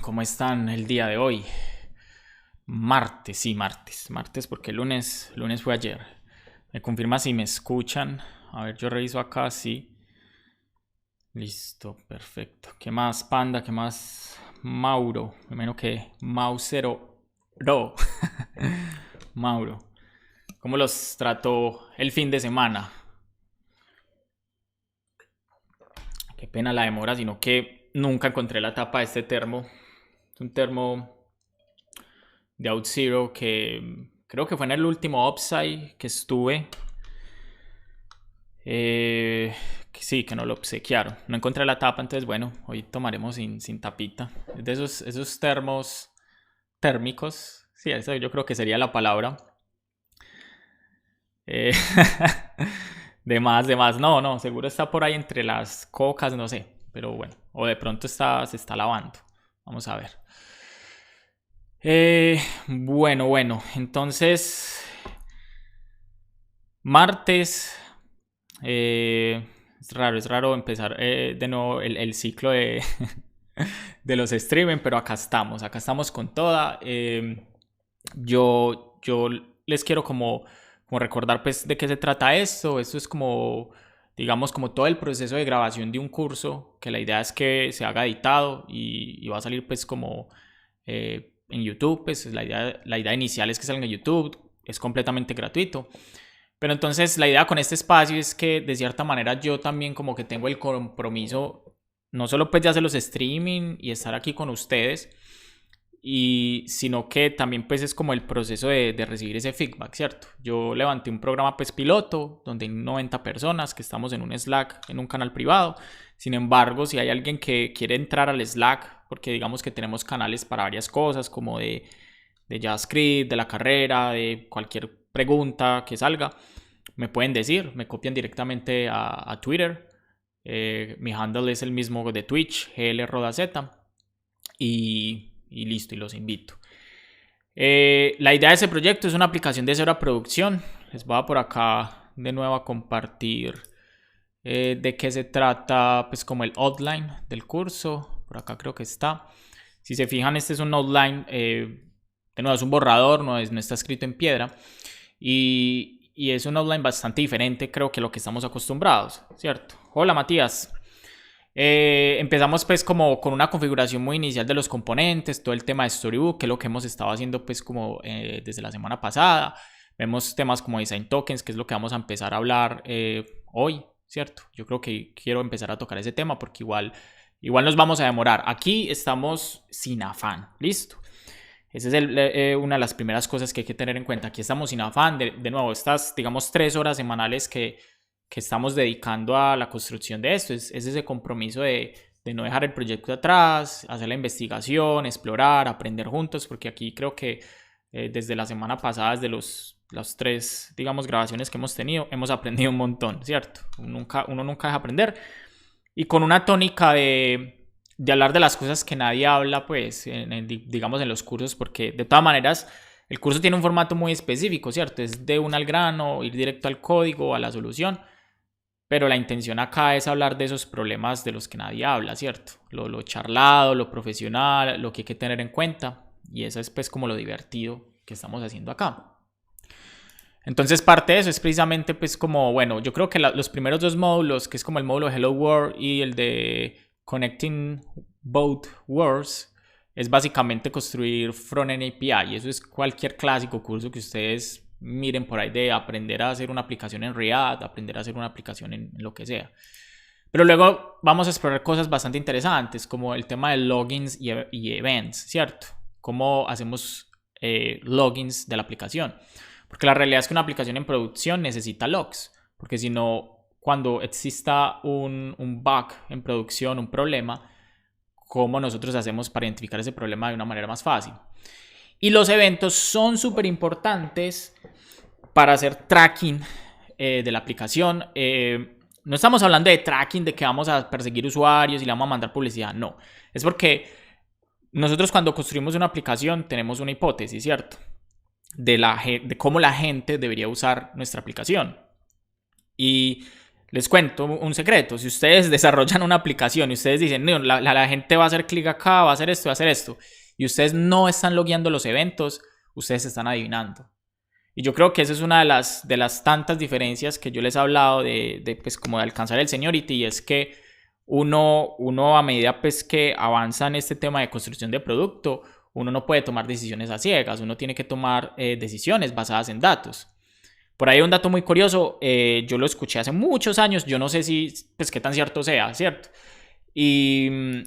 ¿Cómo están el día de hoy? Martes, sí, martes. Martes porque lunes fue ayer. Me confirma si me escuchan. A ver, yo reviso acá, sí. Listo, perfecto. ¿Qué más, Panda? ¿Qué más, Mauro? Menos que Mausero. No. Mauro. ¿Cómo los trató el fin de semana? Qué pena la demora, sino que nunca encontré la tapa de este termo. Es un termo de OutZero que creo que fue en el último Upside que estuve. Que sí, que no lo obsequiaron. No encontré la tapa, entonces bueno, hoy tomaremos sin tapita. Es de esos termos térmicos. Sí, eso yo creo que sería la palabra. Eh, de más. No, no, seguro está por ahí entre las cocas, no sé. Pero bueno, o de pronto se está lavando. Vamos a ver. Bueno, entonces martes. Es raro empezar de nuevo el ciclo de los streaming, pero acá estamos con toda. Yo les quiero como recordar pues de qué se trata esto. Esto es como, digamos, como todo el proceso de grabación de un curso, que la idea es que se haga editado y va a salir pues como en YouTube. Pues la idea inicial es que salga en YouTube, es completamente gratuito. Pero entonces la idea con este espacio es que de cierta manera yo también como que tengo el compromiso no solo pues de hacer los streaming y estar aquí con ustedes, sino que también pues es como el proceso de recibir ese feedback, ¿cierto? Yo levanté un programa pues piloto donde hay 90 personas que estamos en un Slack, en un canal privado. Sin embargo, si hay alguien que quiere entrar al Slack, porque digamos que tenemos canales para varias cosas como de JavaScript, de la carrera, de cualquier pregunta que salga, me pueden decir, me copian directamente a Twitter. Mi handle es el mismo de Twitch, glrodaz, y listo, y los invito. La idea de ese proyecto es una aplicación de cero a producción. Les voy a por acá de nuevo a compartir de qué se trata, pues como el outline del curso. Por acá creo que está. Si se fijan, este es un outline, de nuevo es un borrador, no está escrito en piedra. Y es un outline bastante diferente, creo que lo que estamos acostumbrados, ¿cierto? Hola, Matías. Empezamos pues como con una configuración muy inicial de los componentes, todo el tema de Storybook, que es lo que hemos estado haciendo pues como desde la semana pasada. Vemos temas como Design Tokens, que es lo que vamos a empezar a hablar hoy, ¿cierto? Yo creo que quiero empezar a tocar ese tema porque igual nos vamos a demorar. Aquí estamos sin afán, ¿listo? Esa es una de las primeras cosas que hay que tener en cuenta. Aquí estamos sin afán. De nuevo, estas, digamos, 3 horas semanales que estamos dedicando a la construcción de esto. Es ese compromiso de no dejar el proyecto atrás, hacer la investigación, explorar, aprender juntos, porque aquí creo que desde la semana pasada, desde las 3, digamos, grabaciones que hemos tenido, hemos aprendido un montón, ¿cierto? Uno nunca deja aprender. Y con una tónica de hablar de las cosas que nadie habla, pues, digamos, en los cursos, porque de todas maneras el curso tiene un formato muy específico, ¿cierto? Es de un al grano, ir directo al código, a la solución, pero la intención acá es hablar de esos problemas de los que nadie habla, ¿cierto? Lo charlado, lo profesional, lo que hay que tener en cuenta, y eso es pues como lo divertido que estamos haciendo acá. Entonces parte de eso es precisamente pues como, bueno, yo creo que los primeros 2 módulos, que es como el módulo Hello World y el de Connecting Both Worlds, es básicamente construir Frontend API. Y eso es cualquier clásico curso que ustedes miren por ahí de aprender a hacer una aplicación en React, aprender a hacer una aplicación en lo que sea. Pero luego vamos a explorar cosas bastante interesantes como el tema de logins y events, ¿cierto? Cómo hacemos logins de la aplicación. Porque la realidad es que una aplicación en producción necesita logs. Porque si no, cuando exista un bug en producción, un problema, ¿cómo nosotros hacemos para identificar ese problema de una manera más fácil? Y los eventos son súper importantes para hacer tracking de la aplicación. No estamos hablando de tracking, de que vamos a perseguir usuarios y le vamos a mandar publicidad. No, es porque nosotros cuando construimos una aplicación tenemos una hipótesis, ¿cierto? De cómo la gente debería usar nuestra aplicación. Y Les cuento un secreto. Si ustedes desarrollan una aplicación y ustedes dicen, no, la gente va a hacer clic acá, va a hacer esto, va a hacer esto, y ustedes no están logueando los eventos, ustedes están adivinando. Y yo creo que esa es una de las tantas diferencias que yo les he hablado pues como de alcanzar el seniority, y es que uno a medida pues que avanza en este tema de construcción de producto, uno no puede tomar decisiones a ciegas, uno tiene que tomar decisiones basadas en datos. Por ahí hay un dato muy curioso, yo lo escuché hace muchos años, yo no sé si, pues qué tan cierto sea, ¿cierto? Y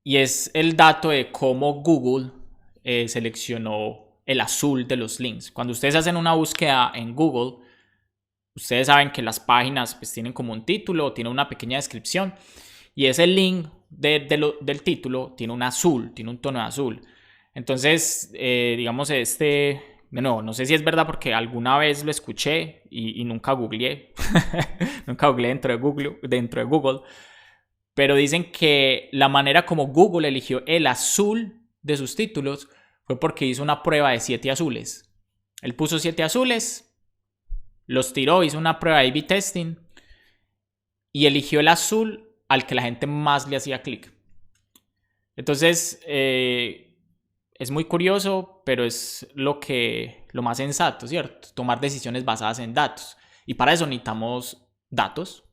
es el dato de cómo Google seleccionó el azul de los links. Cuando ustedes hacen una búsqueda en Google, ustedes saben que las páginas pues tienen como un título, tienen una pequeña descripción, y ese link del título tiene un azul, tiene un tono de azul. Entonces, digamos, de nuevo, no sé si es verdad porque alguna vez lo escuché y nunca googleé. Nunca googleé dentro de Google. Pero dicen que la manera como Google eligió el azul de sus títulos fue porque hizo una prueba de 7 azules. Él puso 7 azules, los tiró, hizo una prueba de A/B testing y eligió el azul al que la gente más le hacía clic. Entonces, es muy curioso, pero es lo más sensato, ¿cierto? Tomar decisiones basadas en datos. Y para eso necesitamos datos.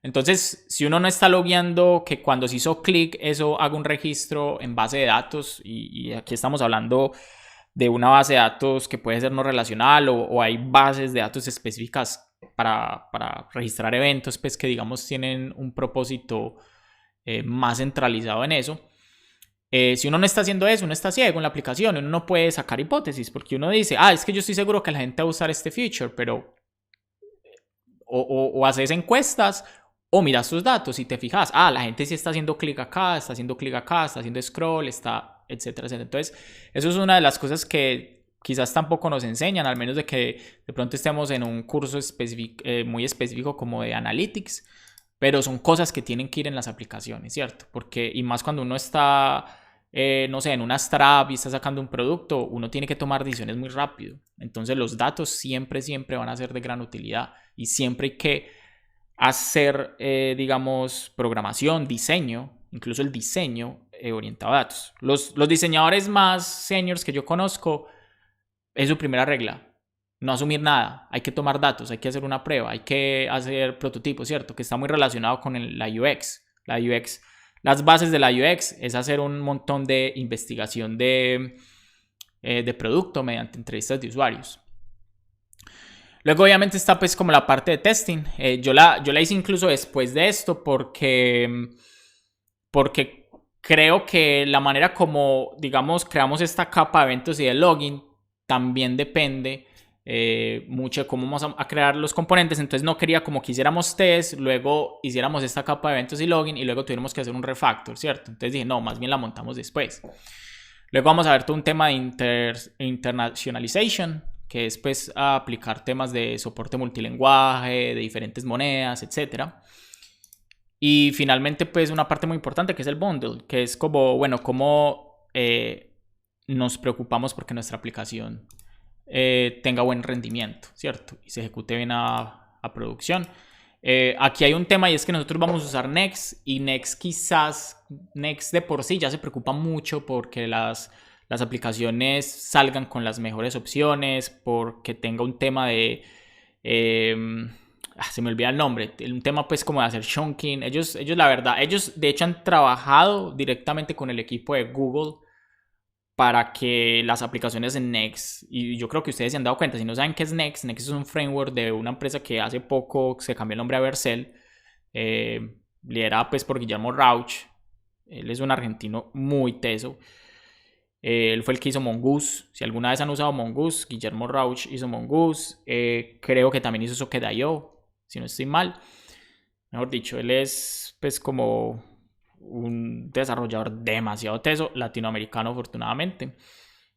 Entonces, si uno no está logueando que cuando se hizo clic, eso haga un registro en base de datos, y aquí estamos hablando de una base de datos que puede ser no relacional, o hay bases de datos específicas para registrar eventos, pues que digamos tienen un propósito más centralizado en eso. Si uno no está haciendo eso, uno está ciego en la aplicación, uno no puede sacar hipótesis, porque uno dice, es que yo estoy seguro que la gente va a usar este feature, pero o haces encuestas o miras tus datos y te fijas, la gente sí está haciendo clic acá, está haciendo clic acá, está haciendo scroll, está, etcétera, etcétera. Entonces, eso es una de las cosas que quizás tampoco nos enseñan, al menos de que de pronto estemos en un curso muy específico como de Analytics, pero son cosas que tienen que ir en las aplicaciones, ¿cierto? Porque, y más cuando uno está, no sé, en una startup y está sacando un producto, uno tiene que tomar decisiones muy rápido. Entonces los datos siempre van a ser de gran utilidad, y siempre hay que hacer, digamos, programación, diseño, incluso el diseño orientado a datos. Los diseñadores más seniors que yo conozco, es su primera regla: no asumir nada, hay que tomar datos, hay que hacer una prueba, hay que hacer prototipos, ¿cierto? Que está muy relacionado con la UX. La UX, las bases de la UX es hacer un montón de investigación de producto mediante entrevistas de usuarios. Luego obviamente está pues como la parte de testing. Yo la hice incluso después de esto porque creo que la manera como, digamos, creamos esta capa de eventos y de login también depende mucho de cómo vamos a crear los componentes. Entonces no quería como que hiciéramos test, luego hiciéramos esta capa de eventos y login y luego tuviéramos que hacer un refactor, ¿cierto? Entonces dije, no, más bien la montamos después. Luego vamos a ver todo un tema de internationalization, que es pues a aplicar temas de soporte multilingüe, de diferentes monedas, etc. Y finalmente pues una parte muy importante que es el bundle, que es como, bueno, cómo nos preocupamos porque nuestra aplicación tenga buen rendimiento, ¿cierto? Y se ejecute bien a producción. Aquí hay un tema, y es que nosotros vamos a usar Next, y Next de por sí ya se preocupa mucho porque las aplicaciones salgan con las mejores opciones, porque tenga un tema de se me olvida el nombre, un tema pues como de hacer chunking. Ellos la verdad, ellos de hecho han trabajado directamente con el equipo de Google para que las aplicaciones en Next, y yo creo que ustedes se han dado cuenta, si no saben qué es Next es un framework de una empresa que hace poco se cambió el nombre a Vercel, liderada pues por Guillermo Rauch. Él es un argentino muy teso. Él fue el que hizo Mongoose. Si alguna vez han usado Mongoose, Guillermo Rauch hizo Mongoose. Creo que también hizo Socket.io, si no estoy mal. Mejor dicho, él es pues como un desarrollador demasiado teso, latinoamericano afortunadamente.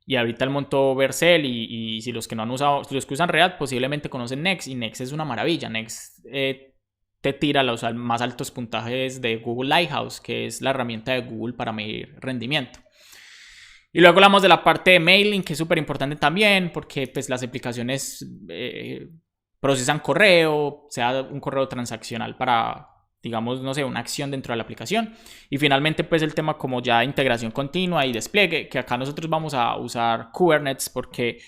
Y ahorita él montó Vercel, y si los que no han usado, si los que usan React posiblemente conocen Next, y Next es una maravilla. Next te tira los más altos puntajes de Google Lighthouse, que es la herramienta de Google para medir rendimiento. Y luego hablamos de la parte de mailing, que es súper importante también, porque pues las aplicaciones procesan correo, sea un correo transaccional para, digamos, no sé, una acción dentro de la aplicación. Y finalmente, pues el tema como ya de integración continua y despliegue, que acá nosotros vamos a usar Kubernetes porque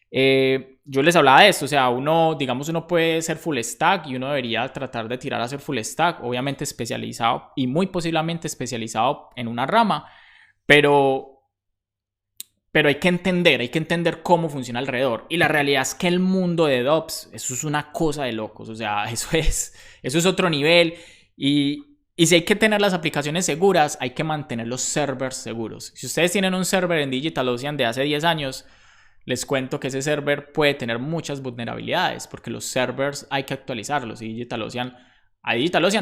yo les hablaba de esto, o sea, uno, digamos, uno puede ser full stack y uno debería tratar de tirar a ser full stack, obviamente especializado y muy posiblemente especializado en una rama, pero hay que entender cómo funciona alrededor. Y la realidad es que el mundo de DevOps, eso es una cosa de locos, o sea, eso es otro nivel. Y si hay que tener las aplicaciones seguras, hay que mantener los servers seguros. Si ustedes tienen un server en DigitalOcean de hace 10 años, les cuento que ese server puede tener muchas vulnerabilidades, porque los servers hay que actualizarlos. Y DigitalOcean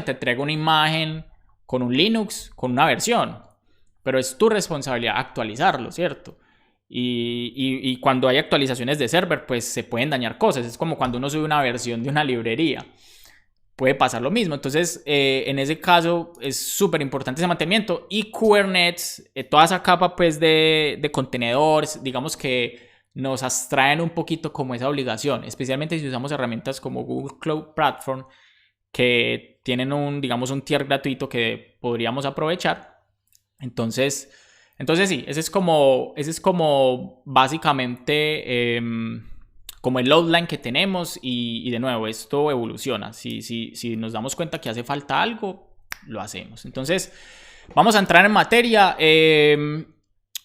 te entrega una imagen con un Linux, con una versión, pero es tu responsabilidad actualizarlo, ¿cierto? Y cuando hay actualizaciones de server, pues se pueden dañar cosas. Es como cuando uno sube una versión de una librería. Puede pasar lo mismo. Entonces, en ese caso, es súper importante ese mantenimiento. Y Kubernetes, toda esa capa pues de contenedores, digamos que nos abstraen un poquito como esa obligación. Especialmente si usamos herramientas como Google Cloud Platform, que tienen digamos, un tier gratuito que podríamos aprovechar. Entonces sí, ese es como básicamente como el outline que tenemos y de nuevo, esto evoluciona. Si nos damos cuenta que hace falta algo, lo hacemos. Entonces, vamos a entrar en materia.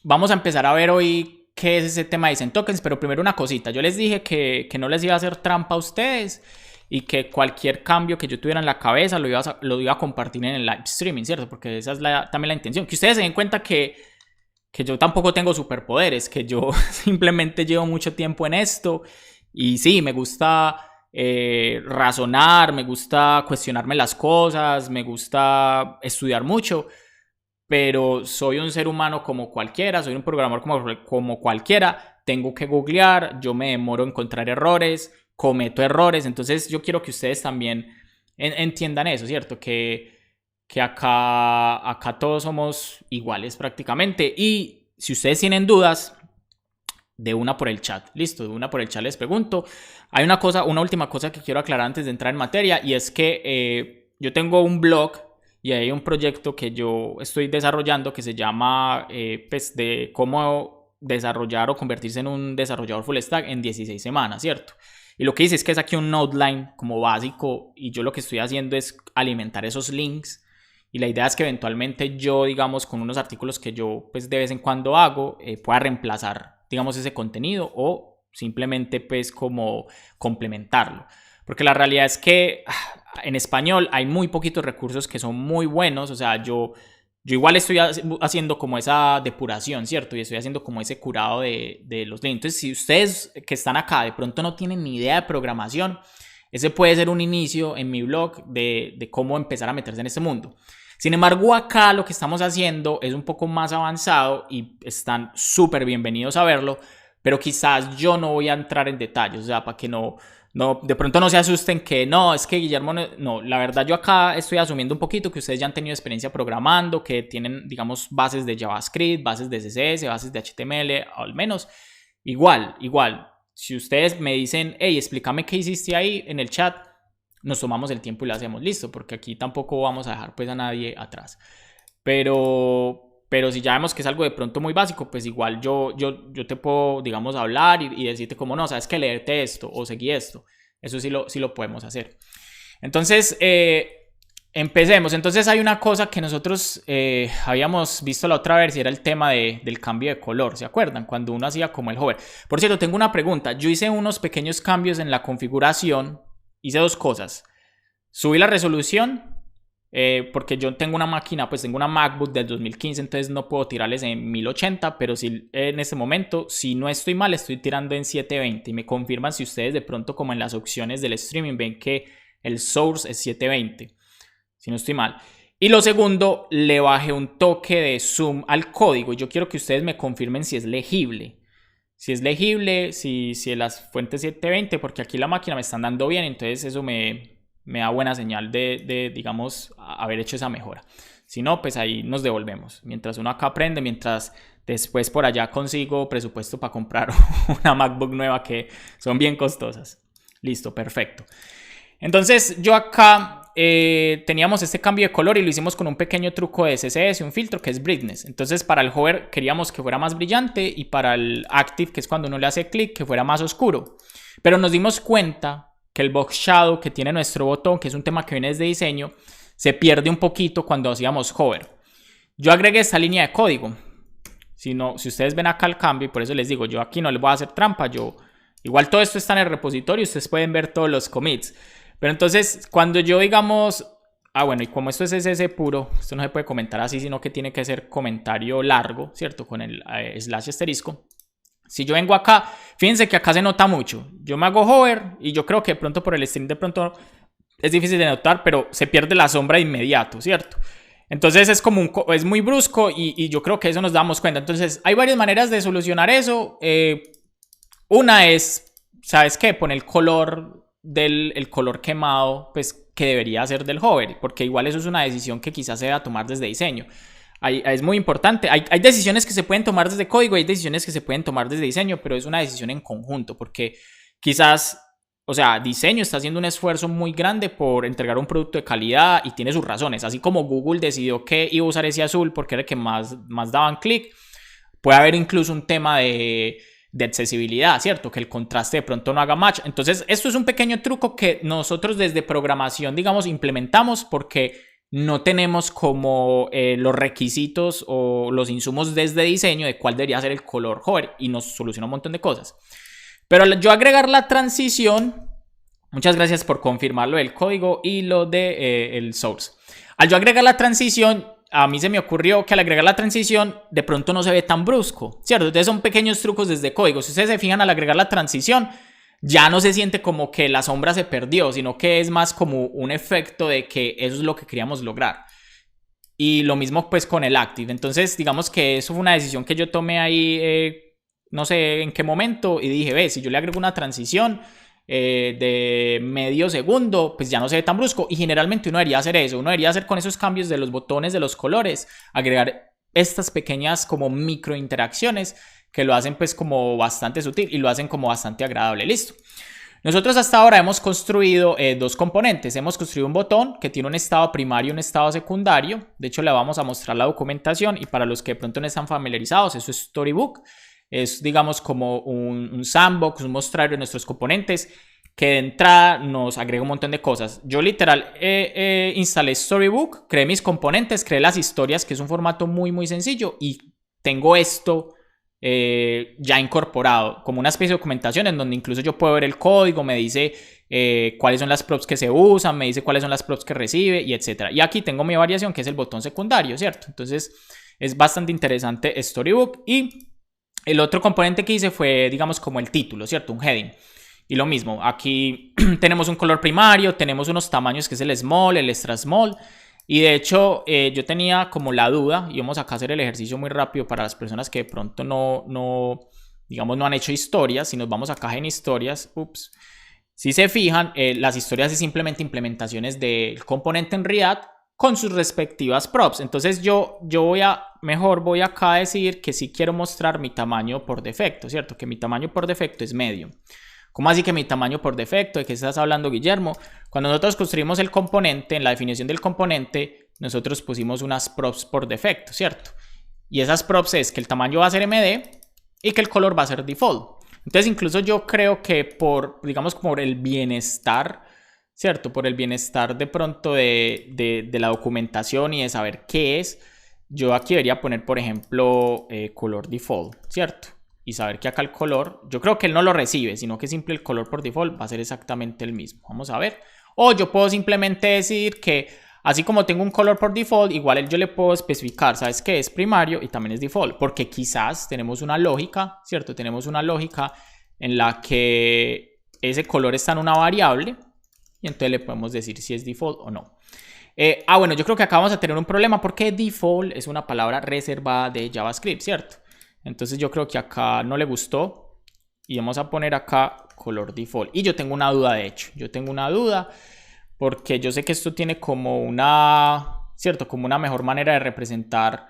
Vamos a empezar a ver hoy qué es ese tema de Zen Tokens, pero primero una cosita. Yo les dije que no les iba a hacer trampa a ustedes y que cualquier cambio que yo tuviera en la cabeza lo iba a compartir en el live streaming, ¿cierto? Porque esa es también la intención. Que ustedes se den cuenta que yo tampoco tengo superpoderes, que yo simplemente llevo mucho tiempo en esto y sí, me gusta razonar, me gusta cuestionarme las cosas, me gusta estudiar mucho, pero soy un ser humano como cualquiera, soy un programador como cualquiera, tengo que googlear, yo me demoro en encontrar errores, cometo errores, entonces yo quiero que ustedes también entiendan eso, ¿cierto? Que acá todos somos iguales prácticamente. Y si ustedes tienen dudas, de una por el chat. Listo, de una por el chat les pregunto. Hay una última cosa que quiero aclarar antes de entrar en materia, y es que yo tengo un blog y hay un proyecto que yo estoy desarrollando que se llama pues de cómo desarrollar o convertirse en un desarrollador full stack en 16 semanas, ¿cierto? Y lo que dice es que saqué un outline como básico y yo lo que estoy haciendo es alimentar esos links. Y la idea es que eventualmente yo, digamos, con unos artículos que yo pues de vez en cuando hago, pueda reemplazar, digamos, ese contenido o simplemente pues como complementarlo. Porque la realidad es que en español hay muy poquitos recursos que son muy buenos. O sea, yo igual estoy haciendo como esa depuración, ¿cierto? Y estoy haciendo como ese curado de los links. Entonces, si ustedes que están acá de pronto no tienen ni idea de programación, ese puede ser un inicio en mi blog de cómo empezar a meterse en este mundo. Sin embargo, acá lo que estamos haciendo es un poco más avanzado y están súper bienvenidos a verlo, pero quizás yo no voy a entrar en detalles, o sea, para que de pronto no se asusten que no, es que Guillermo, no, la verdad yo acá estoy asumiendo un poquito que ustedes ya han tenido experiencia programando, que tienen, digamos, bases de JavaScript, bases de CSS, bases de HTML, al menos, igual, si ustedes me dicen, hey, explícame qué hiciste ahí en el chat, nos tomamos el tiempo y lo hacemos, listo, porque aquí tampoco vamos a dejar pues a nadie atrás. Pero si ya vemos que es algo de pronto muy básico, pues igual yo te puedo, digamos, hablar y decirte como no, sabes que leerte esto o seguí esto. Eso sí lo podemos hacer. Entonces, empecemos. Entonces hay una cosa que nosotros habíamos visto la otra vez y era el tema del cambio de color, ¿se acuerdan? Cuando uno hacía como el hover. Por cierto, tengo una pregunta. Yo hice unos pequeños cambios en la configuración. Hice dos cosas. Subí la resolución porque yo tengo una máquina, pues tengo una MacBook del 2015, entonces no puedo tirarles en 1080, pero sí, en este momento, si no estoy mal, estoy tirando en 720 y me confirman si ustedes de pronto como en las opciones del streaming ven que el source es 720, si no estoy mal. Y lo segundo, le bajé un toque de zoom al código y yo quiero que ustedes me confirmen si es legible. Si es legible, si las fuentes 720, porque aquí la máquina me están dando bien, entonces eso me da buena señal de, digamos, haber hecho esa mejora. Si no, pues ahí nos devolvemos. Mientras uno acá aprende, mientras después por allá consigo presupuesto para comprar una MacBook nueva que son bien costosas. Listo, perfecto. Entonces yo acá teníamos este cambio de color y lo hicimos con un pequeño truco de CSS, un filtro que es brightness. Entonces para el hover queríamos que fuera más brillante y para el active, que es cuando uno le hace clic, que fuera más oscuro. Pero nos dimos cuenta que el box shadow que tiene nuestro botón, que es un tema que viene desde diseño, se pierde un poquito cuando hacíamos hover. Yo agregué esta línea de código. Si ustedes ven acá el cambio, y por eso les digo, yo aquí no les voy a hacer trampa, igual todo esto está en el repositorio, ustedes pueden ver todos los commits. Pero entonces, cuando yo digamos, bueno, y como esto es CSS puro, esto no se puede comentar así, sino que tiene que ser comentario largo, ¿cierto? Con el slash asterisco. Si yo vengo acá, fíjense que acá se nota mucho. Yo me hago hover y yo creo que de pronto por el stream de pronto es difícil de notar, pero se pierde la sombra de inmediato, ¿cierto? Entonces es muy brusco y yo creo que eso nos damos cuenta. Entonces hay varias maneras de solucionar eso. Una es, ¿sabes qué? Poner el color el color quemado, pues que debería ser del hover, porque igual eso es una decisión que quizás se deba tomar desde diseño. Es muy importante. Hay decisiones que se pueden tomar desde código, hay decisiones que se pueden tomar desde diseño, pero es una decisión en conjunto, porque quizás, o sea, diseño está haciendo un esfuerzo muy grande por entregar un producto de calidad y tiene sus razones. Así como Google decidió que iba a usar ese azul porque era el que más daban clic, puede haber incluso un tema de accesibilidad, ¿cierto? Que el contraste de pronto no haga match. Entonces, esto es un pequeño truco que nosotros desde programación, digamos, implementamos porque no tenemos como los requisitos o los insumos desde diseño de cuál debería ser el color hover y nos soluciona un montón de cosas. Pero yo agregar la transición, muchas gracias por confirmar lo del código y lo de el source. Al yo agregar la transición, a mí se me ocurrió que al agregar la transición de pronto no se ve tan brusco, ¿cierto? Entonces son pequeños trucos desde código. Si ustedes se fijan, al agregar la transición ya no se siente como que la sombra se perdió, sino que es más como un efecto de que eso es lo que queríamos lograr. Y lo mismo pues con el active. Entonces digamos que eso fue una decisión que yo tomé ahí, no sé en qué momento, y dije, si yo le agrego una transición de medio segundo, pues ya no se ve tan brusco. Y generalmente uno debería hacer eso. Uno debería hacer con esos cambios de los botones, de los colores, agregar estas pequeñas como micro interacciones que lo hacen pues como bastante sutil y lo hacen como bastante agradable. Listo. Nosotros hasta ahora hemos construido dos componentes. Hemos construido un botón que tiene un estado primario y un estado secundario. De hecho, le vamos a mostrar la documentación, y para los que de pronto no están familiarizados, eso es Storybook. Es, digamos, como un sandbox, un mostrario de nuestros componentes que de entrada nos agrega un montón de cosas. Yo literal instalé Storybook, creé mis componentes, creé las historias, que es un formato muy muy sencillo, y tengo esto ya incorporado como una especie de documentación en donde incluso yo puedo ver el código, me dice cuáles son las props que se usan, me dice cuáles son las props que recibe y etcétera. Y aquí tengo mi variación, que es el botón secundario, ¿cierto? Entonces es bastante interesante Storybook. Y el otro componente que hice fue, digamos, como el título, ¿cierto? Un heading. Y lo mismo, aquí tenemos un color primario, tenemos unos tamaños que es el small, el extra small. Y de hecho, yo tenía como la duda, y vamos acá a hacer el ejercicio muy rápido para las personas que de pronto digamos, no han hecho historias. Si nos vamos acá en historias, si se fijan, las historias es simplemente implementaciones del componente en React con sus respectivas props. Entonces yo voy acá a decir que sí quiero mostrar mi tamaño por defecto, ¿cierto? Que mi tamaño por defecto es medio. ¿Cómo así que mi tamaño por defecto? ¿De qué estás hablando, Guillermo? Cuando nosotros construimos el componente, en la definición del componente, nosotros pusimos unas props por defecto, ¿cierto? Y esas props es que el tamaño va a ser MD y que el color va a ser default. Entonces incluso yo creo que digamos, por el bienestar, ¿cierto? Por el bienestar de pronto de la documentación y de saber qué es, yo aquí debería poner, por ejemplo, color default, ¿cierto? Y saber que acá el color, yo creo que él no lo recibe, sino que simple el color por default va a ser exactamente el mismo. Vamos a ver. O yo puedo simplemente decir que así como tengo un color por default, igual yo le puedo especificar, ¿sabes qué? Es primario y también es default, porque quizás tenemos una lógica, ¿cierto? Tenemos una lógica en la que ese color está en una variable y entonces le podemos decir si es default o no. Bueno, yo creo que acá vamos a tener un problema porque default es una palabra reservada de JavaScript, ¿cierto? Entonces yo creo que acá no le gustó y vamos a poner acá color default. Y yo tengo una duda, de hecho. Yo tengo una duda porque yo sé que esto tiene como ¿cierto? Como una mejor manera de representar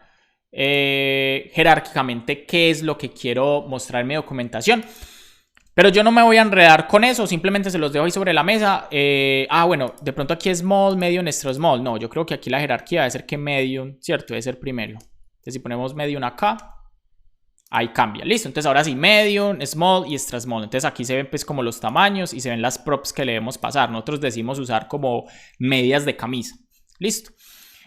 jerárquicamente qué es lo que quiero mostrar en mi documentación. Pero yo no me voy a enredar con eso, simplemente se los dejo ahí sobre la mesa. Bueno, de pronto aquí es small, medium, extra small. No, yo creo que aquí la jerarquía debe ser que medium, ¿cierto? Debe ser primero. Entonces si ponemos medium acá, ahí cambia, listo. Entonces ahora sí, medium, small y extra small. Entonces aquí se ven pues como los tamaños y se ven las props que le debemos pasar. Nosotros decimos usar como medias de camisa, listo.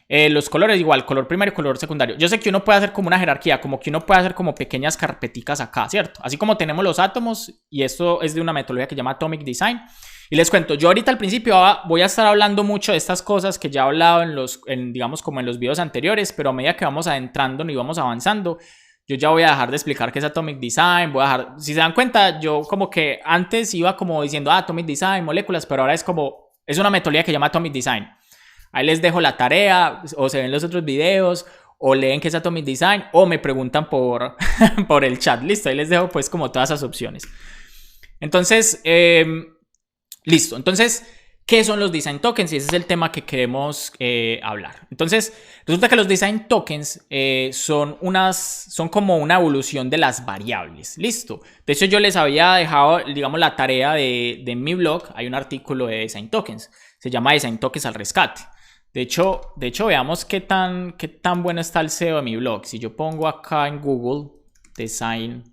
Los colores igual, color primario y color secundario. Yo sé que uno puede hacer como una jerarquía, como que uno puede hacer como pequeñas carpeticas acá, ¿cierto? Así como tenemos los átomos, y esto es de una metodología que se llama Atomic Design. Y les cuento, yo ahorita al principio voy a estar hablando mucho de estas cosas que ya he hablado digamos como en los videos anteriores, pero a medida que vamos adentrando y vamos avanzando, yo ya voy a dejar de explicar qué es Atomic Design, si se dan cuenta, yo como que antes iba como diciendo, Atomic Design, moléculas, pero ahora es una metodología que se llama Atomic Design. Ahí les dejo la tarea, o se ven los otros videos, o leen qué es Atomic Design, o me preguntan por, por el chat. Listo, ahí les dejo pues como todas esas opciones. Entonces, listo. Entonces, ¿qué son los Design Tokens? Y ese es el tema que queremos hablar. Entonces, resulta que los Design Tokens son como una evolución de las variables. Listo. De hecho, yo les había dejado, digamos, la tarea de mi blog. Hay un artículo de Design Tokens. Se llama Design Tokens al rescate. De hecho, veamos qué tan bueno está el SEO de mi blog. Si yo pongo acá en Google Design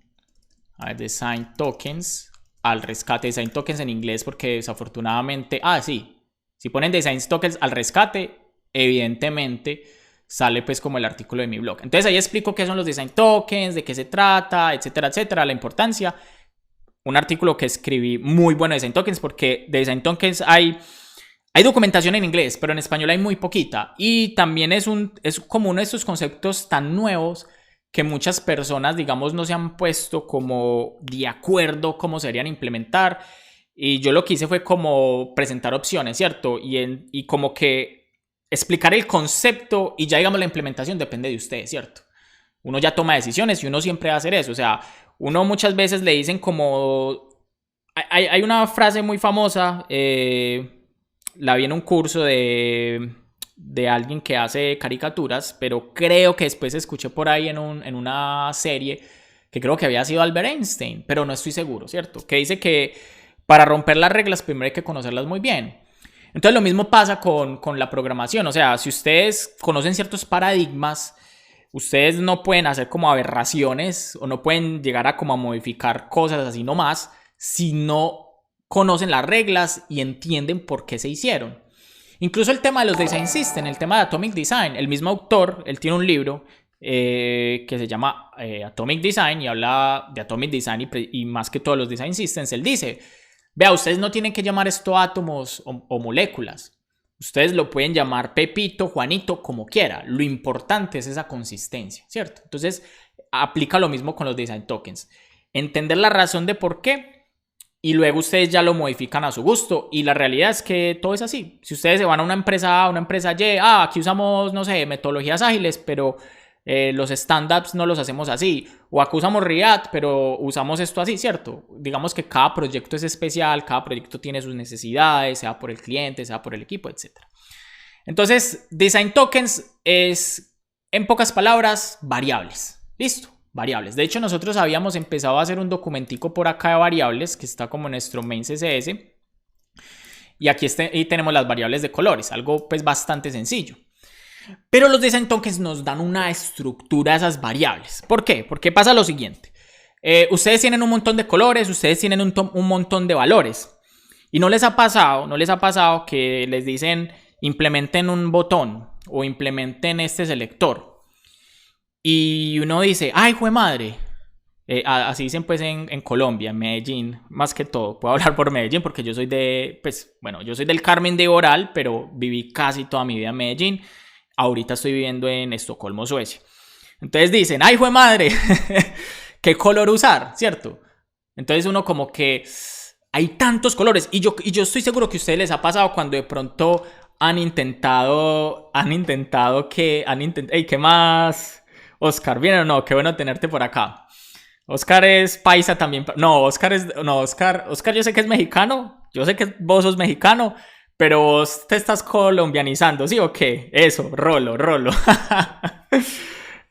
Tokens al rescate, Design Tokens en inglés, porque desafortunadamente, sí, si ponen Design Tokens al rescate, evidentemente sale pues como el artículo de mi blog. Entonces ahí explico qué son los Design Tokens, de qué se trata, etcétera, etcétera, la importancia. Un artículo que escribí muy bueno de Design Tokens, porque de Design Tokens hay documentación en inglés, pero en español hay muy poquita. Y también es como uno de estos conceptos tan nuevos que muchas personas, digamos, no se han puesto como de acuerdo cómo se deberían implementar. Y yo lo que hice fue como presentar opciones, ¿cierto? Y como que explicar el concepto y ya, digamos, la implementación depende de ustedes, ¿cierto? Uno ya toma decisiones y uno siempre va a hacer eso. O sea, uno muchas veces le dicen como... Hay una frase muy famosa... la vi en un curso de alguien que hace caricaturas, pero creo que después escuché por ahí en una serie que creo que había sido Albert Einstein, pero no estoy seguro, ¿cierto? Que dice que para romper las reglas primero hay que conocerlas muy bien. Entonces lo mismo pasa con la programación. O sea, si ustedes conocen ciertos paradigmas, ustedes no pueden hacer como aberraciones o no pueden llegar a como a modificar cosas así nomás si no conocen las reglas y entienden por qué se hicieron. Incluso el tema de los Design Systems, el tema de Atomic Design, el mismo autor, él tiene un libro que se llama Atomic Design y habla de Atomic Design y más que todos los Design Systems. Él dice, vea, ustedes no tienen que llamar esto átomos o moléculas. Ustedes lo pueden llamar Pepito, Juanito, como quiera. Lo importante es esa consistencia, ¿cierto? Entonces, aplica lo mismo con los Design Tokens. Entender la razón de por qué y luego ustedes ya lo modifican a su gusto. Y la realidad es que todo es así. Si ustedes se van a una empresa A, una empresa Y, aquí usamos, no sé, metodologías ágiles, pero los stand-ups no los hacemos así. O aquí usamos React, pero usamos esto así, ¿cierto? Digamos que cada proyecto es especial, cada proyecto tiene sus necesidades, sea por el cliente, sea por el equipo, etc. Entonces, Design Tokens es, en pocas palabras, variables. ¿Listo? Variables. De hecho, nosotros habíamos empezado a hacer un documentico por acá de variables que está como en nuestro main CSS. Y aquí y tenemos las variables de colores, algo pues bastante sencillo. Pero los Design Tokens nos dan una estructura a esas variables. ¿Por qué? Porque pasa lo siguiente. Ustedes tienen un montón de colores, ustedes tienen un montón de valores. Y no les ha pasado que les dicen implementen un botón o implementen este selector. Y uno dice, ¡ay, jue madre! Así dicen pues en Colombia, en Medellín, más que todo. Puedo hablar por Medellín porque yo soy yo soy del Carmen de Oral, pero viví casi toda mi vida en Medellín. Ahorita estoy viviendo en Estocolmo, Suecia. Entonces dicen, ¡ay, jue madre! ¿Qué color usar? ¿Cierto? Entonces uno como que hay tantos colores. Y yo estoy seguro que a ustedes les ha pasado cuando de pronto han intentado ¿qué más? Oscar, ¿bien o no? Qué bueno tenerte por acá. Oscar es paisa también. Oscar yo sé que es mexicano. Yo sé que vos sos mexicano, pero vos te estás colombianizando, ¿sí o qué? Eso, rolo.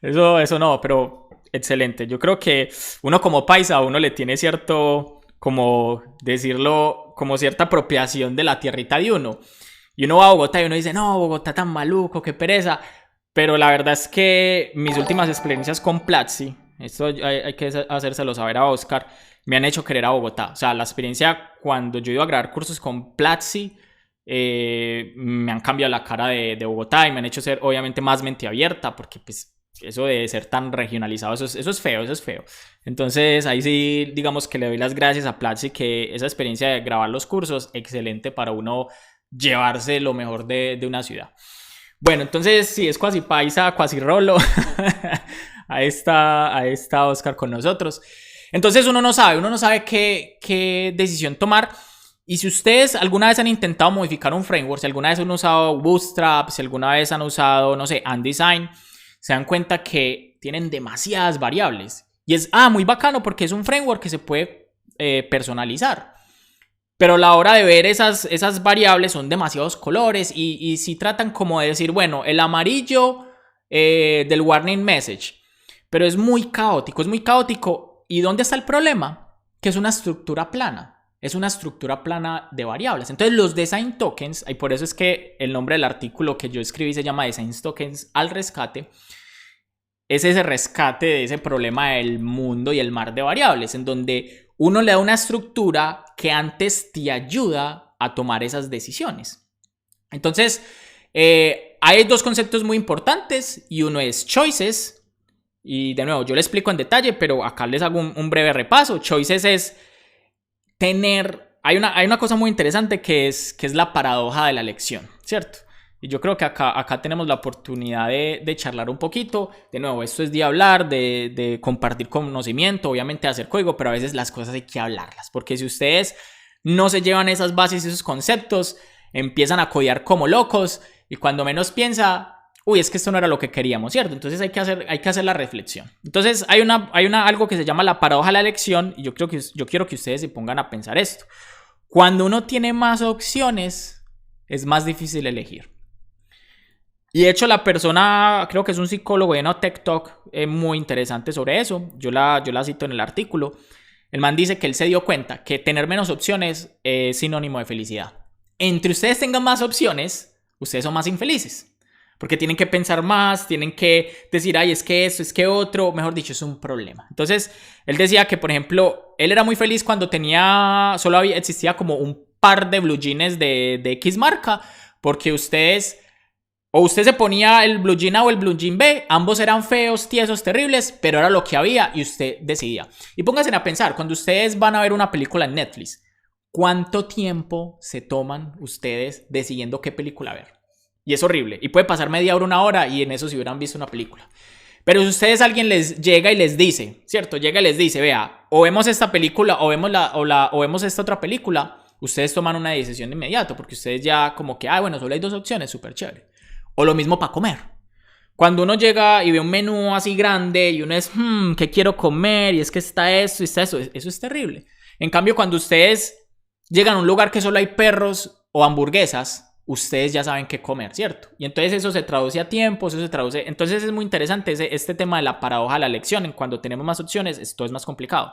Eso no, pero excelente. Yo creo que uno como paisa, a uno le tiene cierto como decirlo, como cierta apropiación de la tierrita de uno. Y uno va a Bogotá y uno dice, no, Bogotá tan maluco, qué pereza. Pero la verdad es que mis últimas experiencias con Platzi, esto hay que hacérselo saber a Oscar, me han hecho querer a Bogotá. O sea, la experiencia cuando yo iba a grabar cursos con Platzi, me han cambiado la cara de Bogotá y me han hecho ser obviamente más mente abierta, porque pues eso de ser tan regionalizado, eso es feo, eso es feo. Entonces ahí sí digamos que le doy las gracias a Platzi, que esa experiencia de grabar los cursos, excelente para uno llevarse lo mejor de una ciudad. Bueno, entonces sí, es cuasi paisa, cuasi rolo. Ahí está Oscar con nosotros. Entonces uno no sabe qué decisión tomar. Y si ustedes alguna vez han intentado modificar un framework, si alguna vez han usado Bootstrap, si alguna vez han usado, no sé, Undesign, se dan cuenta que tienen demasiadas variables. Y es muy bacano porque es un framework que se puede personalizar. Pero a la hora de ver esas variables son demasiados colores y si tratan como de decir, bueno, el amarillo del warning message. Pero es muy caótico, ¿Y dónde está el problema? Que es una estructura plana. Es una estructura plana de variables. Entonces los design tokens, y por eso es que el nombre del artículo que yo escribí se llama Design Tokens al rescate, es ese rescate de ese problema del mundo y el mar de variables, en donde uno le da una estructura que antes te ayuda a tomar esas decisiones. Entonces, hay dos conceptos muy importantes y uno es choices. Y de nuevo, yo le explico en detalle, pero acá les hago un breve repaso. Choices es tener... Hay una cosa muy interesante que es la paradoja de la elección, ¿cierto? Y yo creo que acá tenemos la oportunidad de charlar un poquito. De nuevo, esto es de hablar, de compartir conocimiento, obviamente de hacer código, pero a veces las cosas hay que hablarlas. Porque si ustedes no se llevan esas bases y esos conceptos, empiezan a codear como locos y cuando menos piensa... es que esto no era lo que queríamos, ¿cierto? Entonces hay que hacer la reflexión. Entonces hay algo que se llama la paradoja de la elección y yo quiero que ustedes se pongan a pensar esto. Cuando uno tiene más opciones, es más difícil elegir. Y de hecho la persona, creo que es un psicólogo en TED Talk muy interesante sobre eso. Yo la cito en el artículo. El man dice que él se dio cuenta que tener menos opciones es sinónimo de felicidad. Entre ustedes tengan más opciones, ustedes son más infelices. Porque tienen que pensar más, tienen que decir, es que esto, es que otro, mejor dicho, es un problema. Entonces, él decía que, por ejemplo, él era muy feliz cuando existía como un par de blue jeans de X marca, porque usted se ponía el blue jean A o el blue jean B, ambos eran feos, tiesos, terribles, pero era lo que había y usted decidía. Y pónganse a pensar, cuando ustedes van a ver una película en Netflix, ¿cuánto tiempo se toman ustedes decidiendo qué película ver? Y es horrible. Y puede pasar media hora, una hora y en eso si hubieran visto una película. Pero si ustedes alguien les llega y les dice, ¿cierto? Llega y les dice, vea, o vemos esta película o vemos esta otra película, ustedes toman una decisión de inmediato porque ustedes ya como que, bueno, solo hay dos opciones, súper chévere. O lo mismo para comer. Cuando uno llega y ve un menú así grande y uno es, ¿qué quiero comer? Y es que está esto y está eso. Eso es terrible. En cambio, cuando ustedes llegan a un lugar que solo hay perros o hamburguesas, ustedes ya saben qué comer, ¿cierto? Y entonces eso se traduce a tiempo, Entonces es muy interesante este tema de la paradoja de la elección. Cuando tenemos más opciones, esto es más complicado.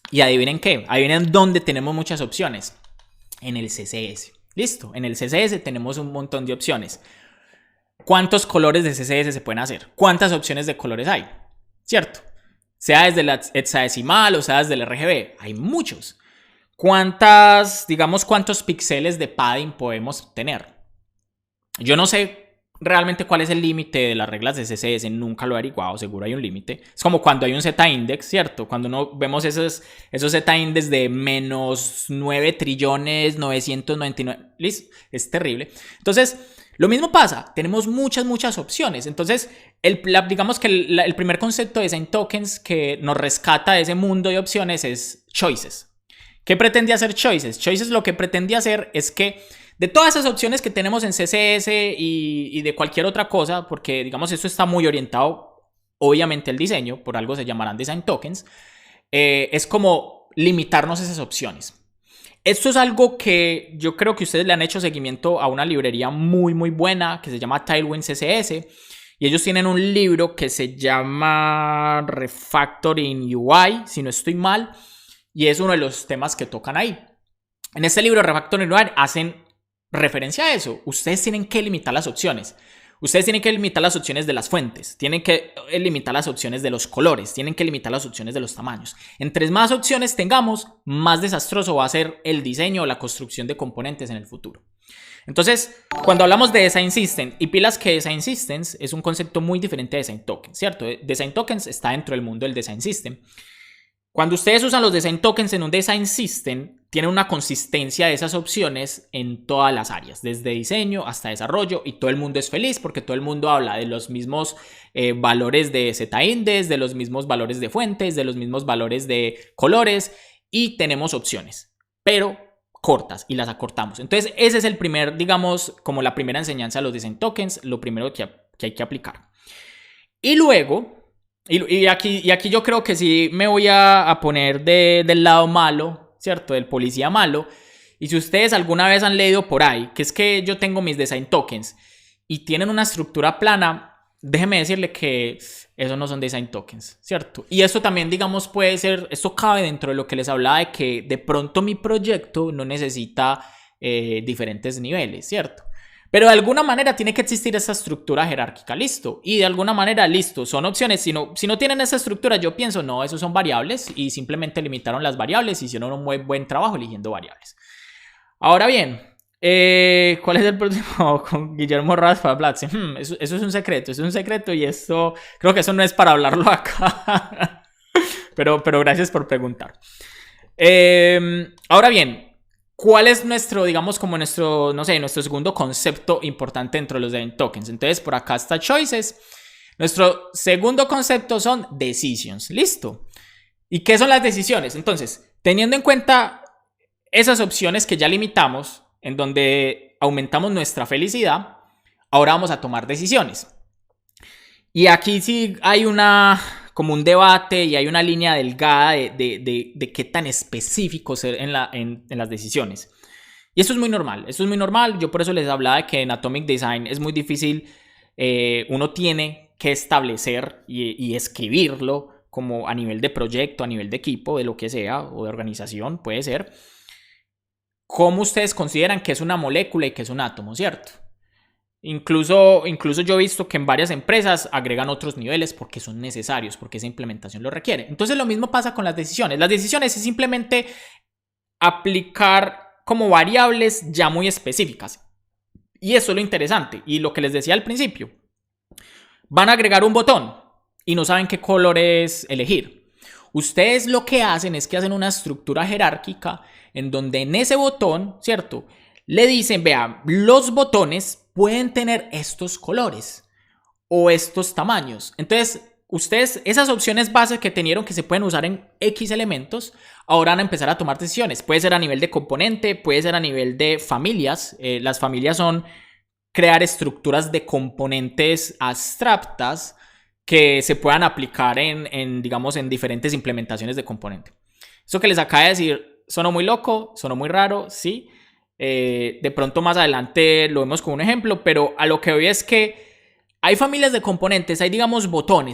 Y adivinen qué, adivinen dónde tenemos muchas opciones. En el CSS. Listo, en el CSS tenemos un montón de opciones. ¿Cuántos colores de CSS se pueden hacer? ¿Cuántas opciones de colores hay? ¿Cierto? Sea desde la hexadecimal o sea desde el RGB. Hay muchos. ¿Cuántos píxeles de padding podemos tener? Yo no sé realmente cuál es el límite de las reglas de CSS, nunca lo he averiguado, seguro hay un límite. Es como cuando hay un Z-index, ¿cierto? Cuando vemos esos Z-index de menos 9 trillones 999, ¿listo? Es terrible. Entonces, lo mismo pasa, tenemos muchas opciones. Entonces, digamos que el primer concepto de Design Tokens que nos rescata de ese mundo de opciones es choices. ¿Qué pretende hacer Choices? Choices lo que pretende hacer es que de todas esas opciones que tenemos en CSS y de cualquier otra cosa, porque digamos esto está muy orientado obviamente al diseño, por algo se llamarán Design Tokens, es como limitarnos esas opciones. Esto es algo que yo creo que ustedes le han hecho seguimiento a una librería muy buena que se llama Tailwind CSS Y ellos tienen un libro que se llama Refactoring UI, si no estoy mal, y es uno de los temas que tocan ahí. En este libro Refactoring UI hacen referencia a eso. Ustedes tienen que limitar las opciones. Ustedes tienen que limitar las opciones de las fuentes, tienen que limitar las opciones de los colores, tienen que limitar las opciones de los tamaños. Entre más opciones tengamos, más desastroso va a ser el diseño o la construcción de componentes en el futuro. Entonces, cuando hablamos de Design System y pilas que Design Systems es un concepto muy diferente de Design Tokens, ¿cierto? Design Tokens está dentro del mundo del Design System. Cuando ustedes usan los Design Tokens en un Design System, tienen una consistencia de esas opciones en todas las áreas, desde diseño hasta desarrollo, y todo el mundo es feliz porque todo el mundo habla de los mismos valores de Z-index, de los mismos valores de fuentes, de los mismos valores de colores, y tenemos opciones, pero cortas, y las acortamos. Entonces ese es el primer, digamos, como la primera enseñanza de los Design Tokens, lo primero que hay que aplicar. Y luego... Y aquí yo creo que sí me voy a poner del lado malo, ¿cierto? Del policía malo. Y si ustedes alguna vez han leído por ahí, que es que yo tengo mis Design Tokens y tienen una estructura plana, déjeme decirle que eso no son Design Tokens, ¿cierto? Y esto también, digamos, puede ser, esto cabe dentro de lo que les hablaba de que de pronto mi proyecto no necesita diferentes niveles, ¿cierto? Pero de alguna manera tiene que existir esa estructura jerárquica, listo. Y de alguna manera, listo, son opciones. Si no tienen esa estructura, yo pienso, no, esos son variables y simplemente limitaron las variables y hicieron un muy buen trabajo eligiendo variables. Ahora bien, ¿cuál es el próximo con Guillermo Raspa Platzi? Eso es un secreto y esto, creo que eso no es para hablarlo acá. pero gracias por preguntar. Ahora bien, ¿cuál es nuestro, digamos, como nuestro segundo concepto importante dentro de los Design Tokens? Entonces, por acá está Choices. Nuestro segundo concepto son Decisions. ¿Listo? ¿Y qué son las decisiones? Entonces, teniendo en cuenta esas opciones que ya limitamos, en donde aumentamos nuestra felicidad, ahora vamos a tomar decisiones. Y aquí sí hay como un debate y hay una línea delgada de qué tan específico ser en las decisiones. Y eso es muy normal, yo por eso les hablaba de que en Atomic Design es muy difícil, uno tiene que establecer y escribirlo como a nivel de proyecto, a nivel de equipo, de lo que sea, o de organización, puede ser, cómo ustedes consideran que es una molécula y que es un átomo, ¿cierto? Incluso yo he visto que en varias empresas agregan otros niveles porque son necesarios, porque esa implementación lo requiere. Entonces lo mismo pasa con las decisiones. Las decisiones es simplemente aplicar como variables ya muy específicas. Y eso es lo interesante. Y lo que les decía al principio. Van a agregar un botón y no saben qué colores elegir. Ustedes lo que hacen es que hacen una estructura jerárquica en donde en ese botón, ¿cierto?, le dicen, vean, los botones pueden tener estos colores o estos tamaños. Entonces, ustedes, esas opciones base que tenieron que se pueden usar en X elementos, ahora van a empezar a tomar decisiones. Puede ser a nivel de componente, puede ser a nivel de familias. Las familias son crear estructuras de componentes abstractas que se puedan aplicar digamos, en diferentes implementaciones de componente. Eso que les acabo de decir, sonó muy loco, sonó muy raro, sí. De pronto más adelante lo vemos como un ejemplo, pero a lo que voy es que hay familias de componentes, hay, digamos,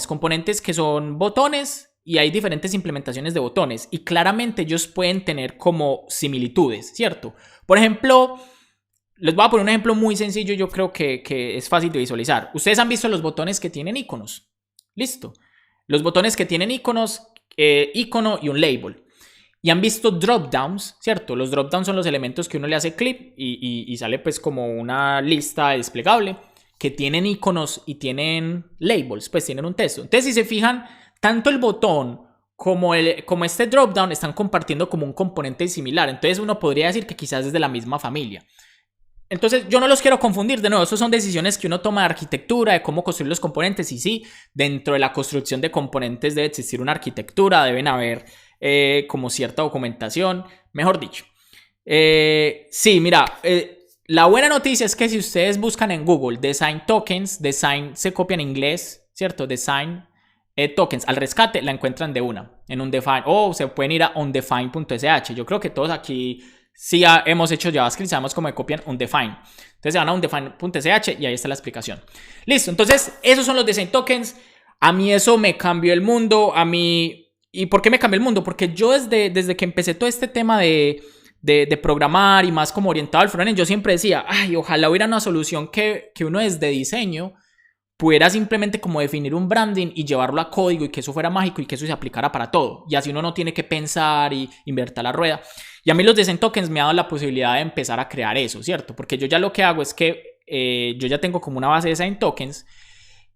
componentes que son botones y hay diferentes implementaciones de botones y claramente ellos pueden tener como similitudes, ¿cierto? Por ejemplo, les voy a poner un ejemplo muy sencillo, yo creo que es fácil de visualizar. Ustedes han visto los botones que tienen iconos, listo. Los botones que tienen iconos, icono y un label. Y han visto dropdowns, ¿cierto? Los dropdowns son los elementos que uno le hace clic y sale pues como una lista desplegable que tienen iconos y tienen labels, pues tienen un texto. Entonces, si se fijan, tanto el botón como este dropdown están compartiendo como un componente similar. Entonces, uno podría decir que quizás es de la misma familia. Entonces, yo no los quiero confundir. De nuevo, estas son decisiones que uno toma de arquitectura, de cómo construir los componentes. Y sí, dentro de la construcción de componentes debe existir una arquitectura, deben haber como cierta documentación, mejor dicho. Sí, mira, la buena noticia es que si ustedes buscan en Google Design Tokens, Design se copia en inglés, ¿cierto? Design Tokens, al rescate la encuentran de una, en Undefine, o se pueden ir a undefine.sh. Yo creo que todos aquí si ya hemos hecho JavaScript, sabemos cómo copian undefined. Entonces se van a undefined.sh y ahí está la explicación. Listo, entonces esos son los design tokens. A mí eso me cambió el mundo. A mí... ¿Y por qué me cambió el mundo? Porque yo desde que empecé todo este tema de programar y más como orientado al frontend, yo siempre decía, ay, ojalá hubiera una solución que uno desde diseño pudiera simplemente como definir un branding y llevarlo a código y que eso fuera mágico y que eso se aplicara para todo. Y así uno no tiene que pensar y invertir la rueda. Y a mí los design tokens me han dado la posibilidad de empezar a crear eso, ¿cierto? Porque yo ya lo que hago es que yo ya tengo como una base de design tokens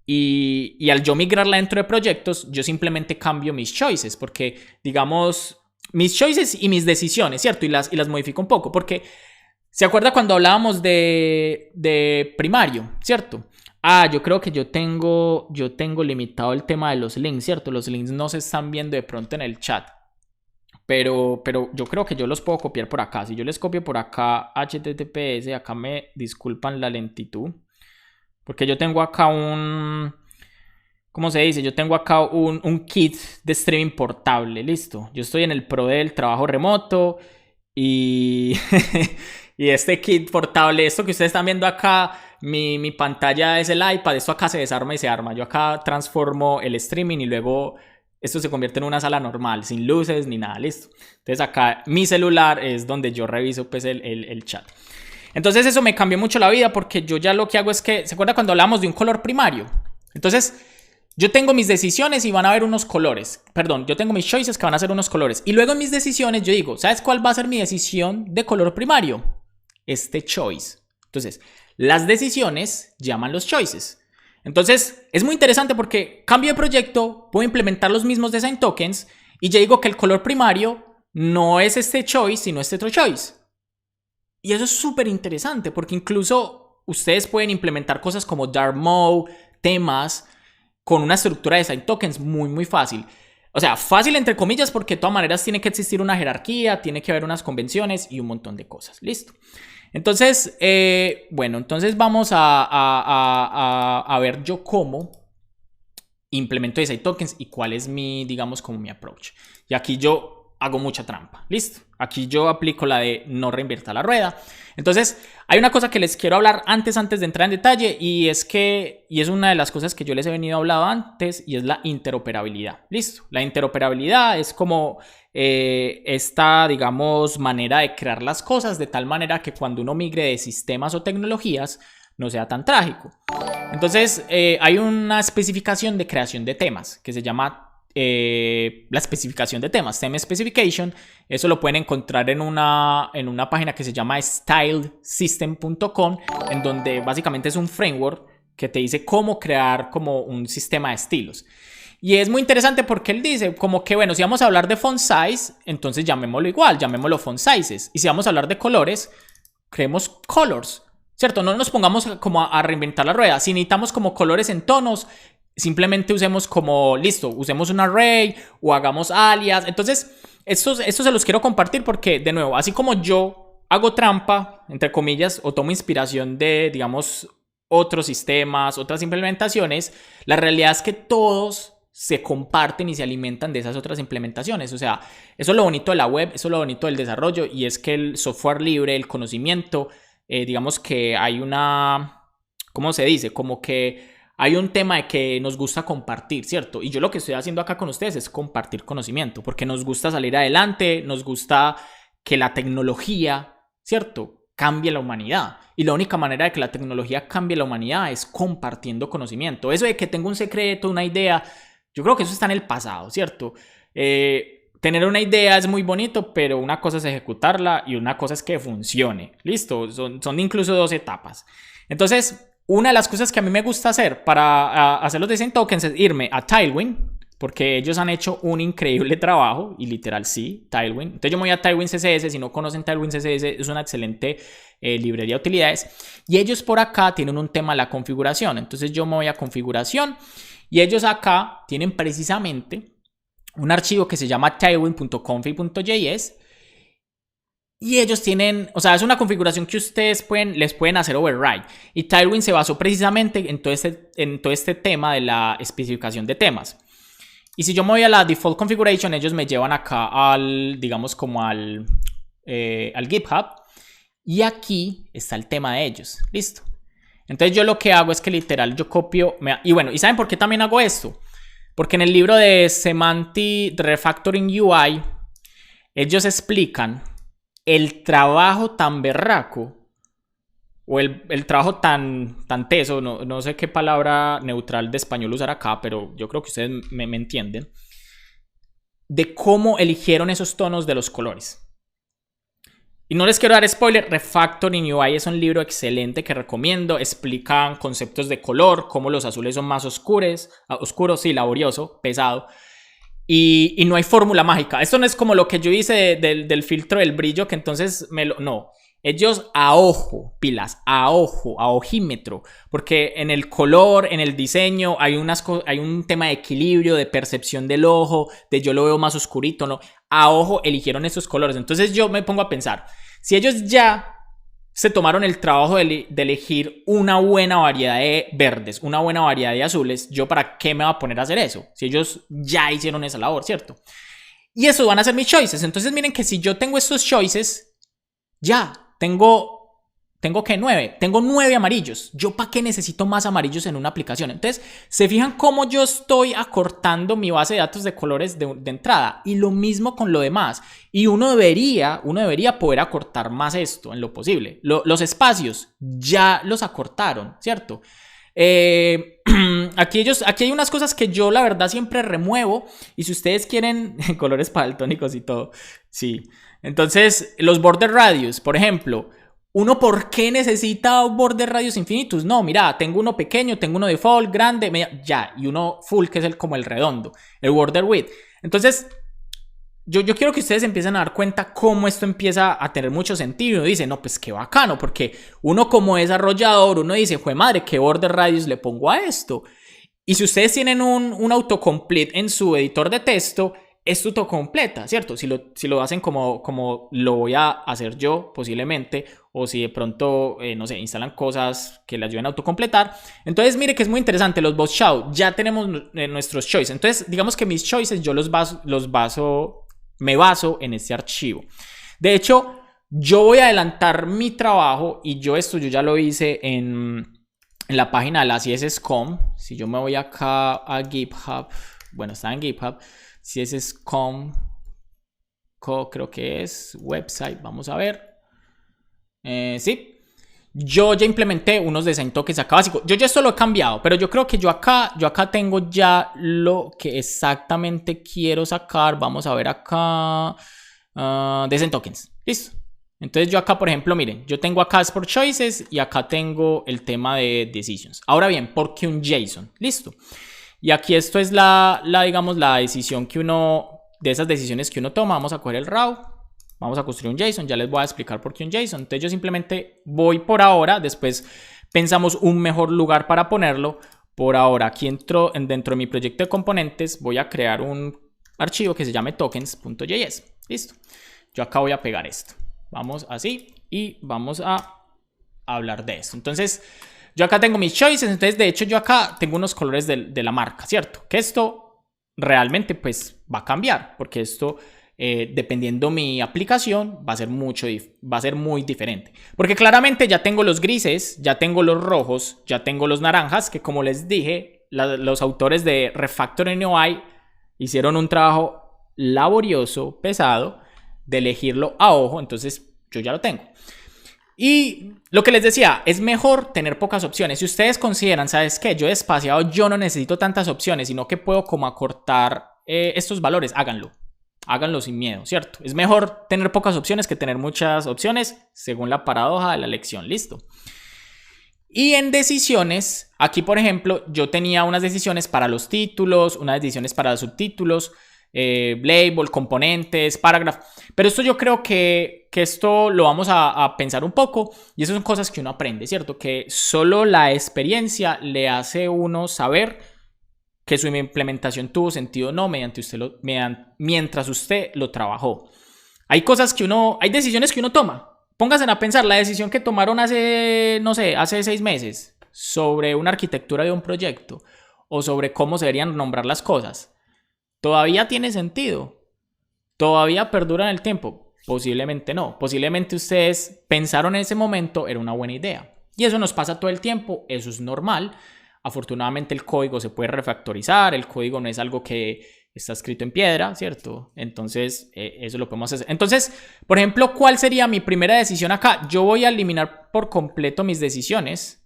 y al yo migrarla dentro de proyectos, yo simplemente cambio mis choices. Porque, digamos, mis choices y mis decisiones, ¿cierto? Y las modifico un poco. Porque, ¿se acuerda cuando hablábamos de primario, ¿cierto? Yo creo que yo tengo limitado el tema de los links, ¿cierto? Los links no se están viendo de pronto en el chat. Pero yo creo que yo los puedo copiar por acá. Si yo les copio por acá HTTPS, acá me disculpan la lentitud. Porque yo tengo acá ¿cómo se dice? Yo tengo acá un kit de streaming portable, listo. Yo estoy en el pro del trabajo remoto y... y este kit portable, esto que ustedes están viendo acá, mi pantalla es el iPad, esto acá se desarma y se arma. Yo acá transformo el streaming y luego esto se convierte en una sala normal, sin luces ni nada, listo. Entonces acá mi celular es donde yo reviso pues el chat. Entonces eso me cambió mucho la vida porque yo ya lo que hago es que, ¿se acuerda cuando hablamos de un color primario? Entonces yo tengo mis decisiones y van a haber unos colores. Perdón, yo tengo mis choices que van a ser unos colores. Y luego en mis decisiones yo digo, ¿sabes cuál va a ser mi decisión de color primario? Este choice. Entonces, las decisiones llaman los choices. Entonces, es muy interesante porque cambio de proyecto, puedo implementar los mismos design tokens y ya digo que el color primario no es este choice, sino este otro choice. Y eso es súper interesante porque incluso ustedes pueden implementar cosas como dark mode, temas, con una estructura de design tokens muy, muy fácil. O sea, fácil entre comillas porque de todas maneras tiene que existir una jerarquía, tiene que haber unas convenciones y un montón de cosas. Listo. Entonces, bueno, entonces vamos a ver yo cómo implemento design tokens y cuál es mi, digamos, como mi approach. Y aquí yo hago mucha trampa. Listo. Aquí yo aplico la de no reinvierta la rueda. Entonces, hay una cosa que les quiero hablar antes de entrar en detalle y es una de las cosas que yo les he venido hablando antes y es la interoperabilidad. Listo. La interoperabilidad es como esta, digamos, manera de crear las cosas de tal manera que cuando uno migre de sistemas o tecnologías no sea tan trágico. Entonces, hay una especificación de creación de temas que se llama la especificación de temas, Theme Specification. Eso lo pueden encontrar en una página que se llama stylesystem.com, en donde básicamente es un framework que te dice cómo crear como un sistema de estilos. Y es muy interesante porque él dice como que, bueno, si vamos a hablar de font size, entonces llamémoslo igual, llamémoslo font sizes. Y si vamos a hablar de colores, creemos colors, ¿cierto? No nos pongamos como a reinventar la rueda. Si necesitamos como colores en tonos, simplemente usemos como, listo, usemos un array o hagamos alias. Entonces, esto se los quiero compartir porque, de nuevo, así como yo hago trampa, entre comillas, o tomo inspiración de, digamos, otros sistemas, otras implementaciones, la realidad es que todos se comparten y se alimentan de esas otras implementaciones. O sea, eso es lo bonito de la web, eso es lo bonito del desarrollo y es que el software libre, el conocimiento, digamos que hay una, ¿cómo se dice? Como que hay un tema de que nos gusta compartir, ¿cierto? Y yo lo que estoy haciendo acá con ustedes es compartir conocimiento, porque nos gusta salir adelante, nos gusta que la tecnología, ¿cierto?, cambie la humanidad. Y la única manera de que la tecnología cambie la humanidad es compartiendo conocimiento. Eso de que tengo un secreto, una idea, yo creo que eso está en el pasado, ¿cierto? Tener una idea es muy bonito, pero una cosa es ejecutarla y una cosa es que funcione. ¿Listo? Son incluso dos etapas. Entonces, una de las cosas que a mí me gusta hacer para hacer los design tokens es irme a Tailwind, porque ellos han hecho un increíble trabajo, y literal sí, Tailwind. Entonces yo me voy a Tailwind CSS, si no conocen Tailwind CSS, es una excelente librería de utilidades. Y ellos por acá tienen un tema de la configuración. Entonces yo me voy a configuración y ellos acá tienen precisamente un archivo que se llama tailwind.config.js. Y ellos tienen, o sea, es una configuración que ustedes les pueden hacer override. Y Tailwind se basó precisamente en todo este tema de la especificación de temas. Y si yo me voy a la default configuration, ellos me llevan acá al, digamos, como al al GitHub. Y aquí está el tema de ellos. Listo. Entonces yo lo que hago es que literal yo copio. Y bueno, ¿y saben por qué también hago esto? Porque en el libro de Semantic Refactoring UI, ellos explican el trabajo tan berraco o el trabajo tan teso, no sé qué palabra neutral de español usar acá, pero yo creo que ustedes me entienden, de cómo eligieron esos tonos de los colores. Y no les quiero dar spoiler, Refactoring UI es un libro excelente que recomiendo. Explican conceptos de color, cómo los azules son más oscuros, sí, laborioso, pesado. Y no hay fórmula mágica. Esto no es como lo que yo hice del filtro del brillo, que entonces no. Ellos a ojo, pilas, a ojo, a ojímetro. Porque en el color, en el diseño, hay un tema de equilibrio, de percepción del ojo, de yo lo veo más oscurito, ¿no? A ojo eligieron estos colores. Entonces yo me pongo a pensar, si ellos ya se tomaron el trabajo de elegir una buena variedad de verdes, una buena variedad de azules, ¿yo para qué me voy a poner a hacer eso? Si ellos ya hicieron esa labor, ¿cierto? Y eso van a ser mis choices. Entonces miren que si yo tengo estos choices, ya tengo que 9. Tengo 9 amarillos. ¿Yo para qué necesito más amarillos en una aplicación? Entonces, ¿se fijan cómo yo estoy acortando mi base de datos de colores de entrada? Y lo mismo con lo demás. Y uno debería poder acortar más esto en lo posible. Los espacios ya los acortaron, ¿cierto? Aquí hay unas cosas que yo la verdad siempre remuevo. Y si ustedes quieren colores paltónicos y todo, sí. Entonces, los border radius, por ejemplo, ¿uno por qué necesita border radius infinitos? No, mira, tengo uno pequeño, tengo uno default, grande, ya, y uno full, que es como el redondo, el border width. Entonces, yo quiero que ustedes empiecen a dar cuenta cómo esto empieza a tener mucho sentido. Y uno dice, no, pues qué bacano, porque uno como desarrollador, uno dice, jue madre, ¿qué border radius le pongo a esto? Y si ustedes tienen un autocomplete en su editor de texto, es autocompleta, ¿cierto? Si lo hacen como lo voy a hacer yo, posiblemente, o si de pronto, no sé, instalan cosas que les ayuden a autocompletar. Entonces, mire que es muy interesante, los box shout, ya tenemos nuestros choices. Entonces, digamos que mis choices yo me baso en este archivo. De hecho, yo voy a adelantar mi trabajo y yo ya lo hice en la página de la CSS.com. Si yo me voy acá a GitHub, bueno, está en GitHub, CSS.com, creo que es website, vamos a ver. Sí, yo ya implementé unos design tokens acá básicos. Yo ya esto lo he cambiado, pero yo creo que yo acá tengo ya lo que exactamente quiero sacar. Vamos a ver acá, design tokens, listo. Entonces yo acá, por ejemplo, miren, yo tengo acá Export Choices y acá tengo el tema de Decisions. Ahora bien, ¿por qué un JSON? Listo. Y aquí esto es digamos, la decisión que de esas decisiones que uno toma. Vamos a coger el raw, vamos a construir un JSON, ya les voy a explicar por qué un JSON. Entonces yo simplemente voy por ahora, después pensamos un mejor lugar para ponerlo. Por ahora, aquí dentro de mi proyecto de componentes, voy a crear un archivo que se llame tokens.js. Listo. Yo acá voy a pegar esto. Vamos así y vamos a hablar de esto. Entonces, yo acá tengo mis choices. Entonces, de hecho, yo acá tengo unos colores de la marca, ¿cierto? Que esto realmente pues va a cambiar, porque esto, dependiendo mi aplicación, va a ser muy diferente. Porque claramente ya tengo los grises, ya tengo los rojos, ya tengo los naranjas, que como les dije, los autores de Refactoring UI hicieron un trabajo laborioso, pesado, de elegirlo a ojo. Entonces, yo ya lo tengo. Y lo que les decía, es mejor tener pocas opciones. Si ustedes consideran, ¿sabes qué? Yo despaciado, yo no necesito tantas opciones, sino que puedo como acortar estos valores, háganlo. Háganlo sin miedo, ¿cierto? Es mejor tener pocas opciones que tener muchas opciones, según la paradoja de la elección. Listo. Y en decisiones, aquí por ejemplo, yo tenía unas decisiones para los títulos, unas decisiones para los subtítulos, label, componentes, parágrafo. Pero esto yo creo que esto lo vamos a pensar un poco, y eso son cosas que uno aprende, ¿cierto? Que solo la experiencia le hace a uno saber que su implementación tuvo sentido o no mientras usted lo trabajó. Hay decisiones que uno toma. Pónganse a pensar, la decisión que tomaron hace 6 meses sobre una arquitectura de un proyecto o sobre cómo se deberían nombrar las cosas, todavía tiene sentido, todavía perdura en el tiempo. Posiblemente no. Posiblemente ustedes pensaron en ese momento era una buena idea. Y eso nos pasa todo el tiempo, eso es normal. Afortunadamente el código se puede refactorizar, el código no es algo que está escrito en piedra, ¿cierto? Entonces, eso lo podemos hacer. Entonces, por ejemplo, ¿cuál sería mi primera decisión acá? Yo voy a eliminar por completo mis decisiones.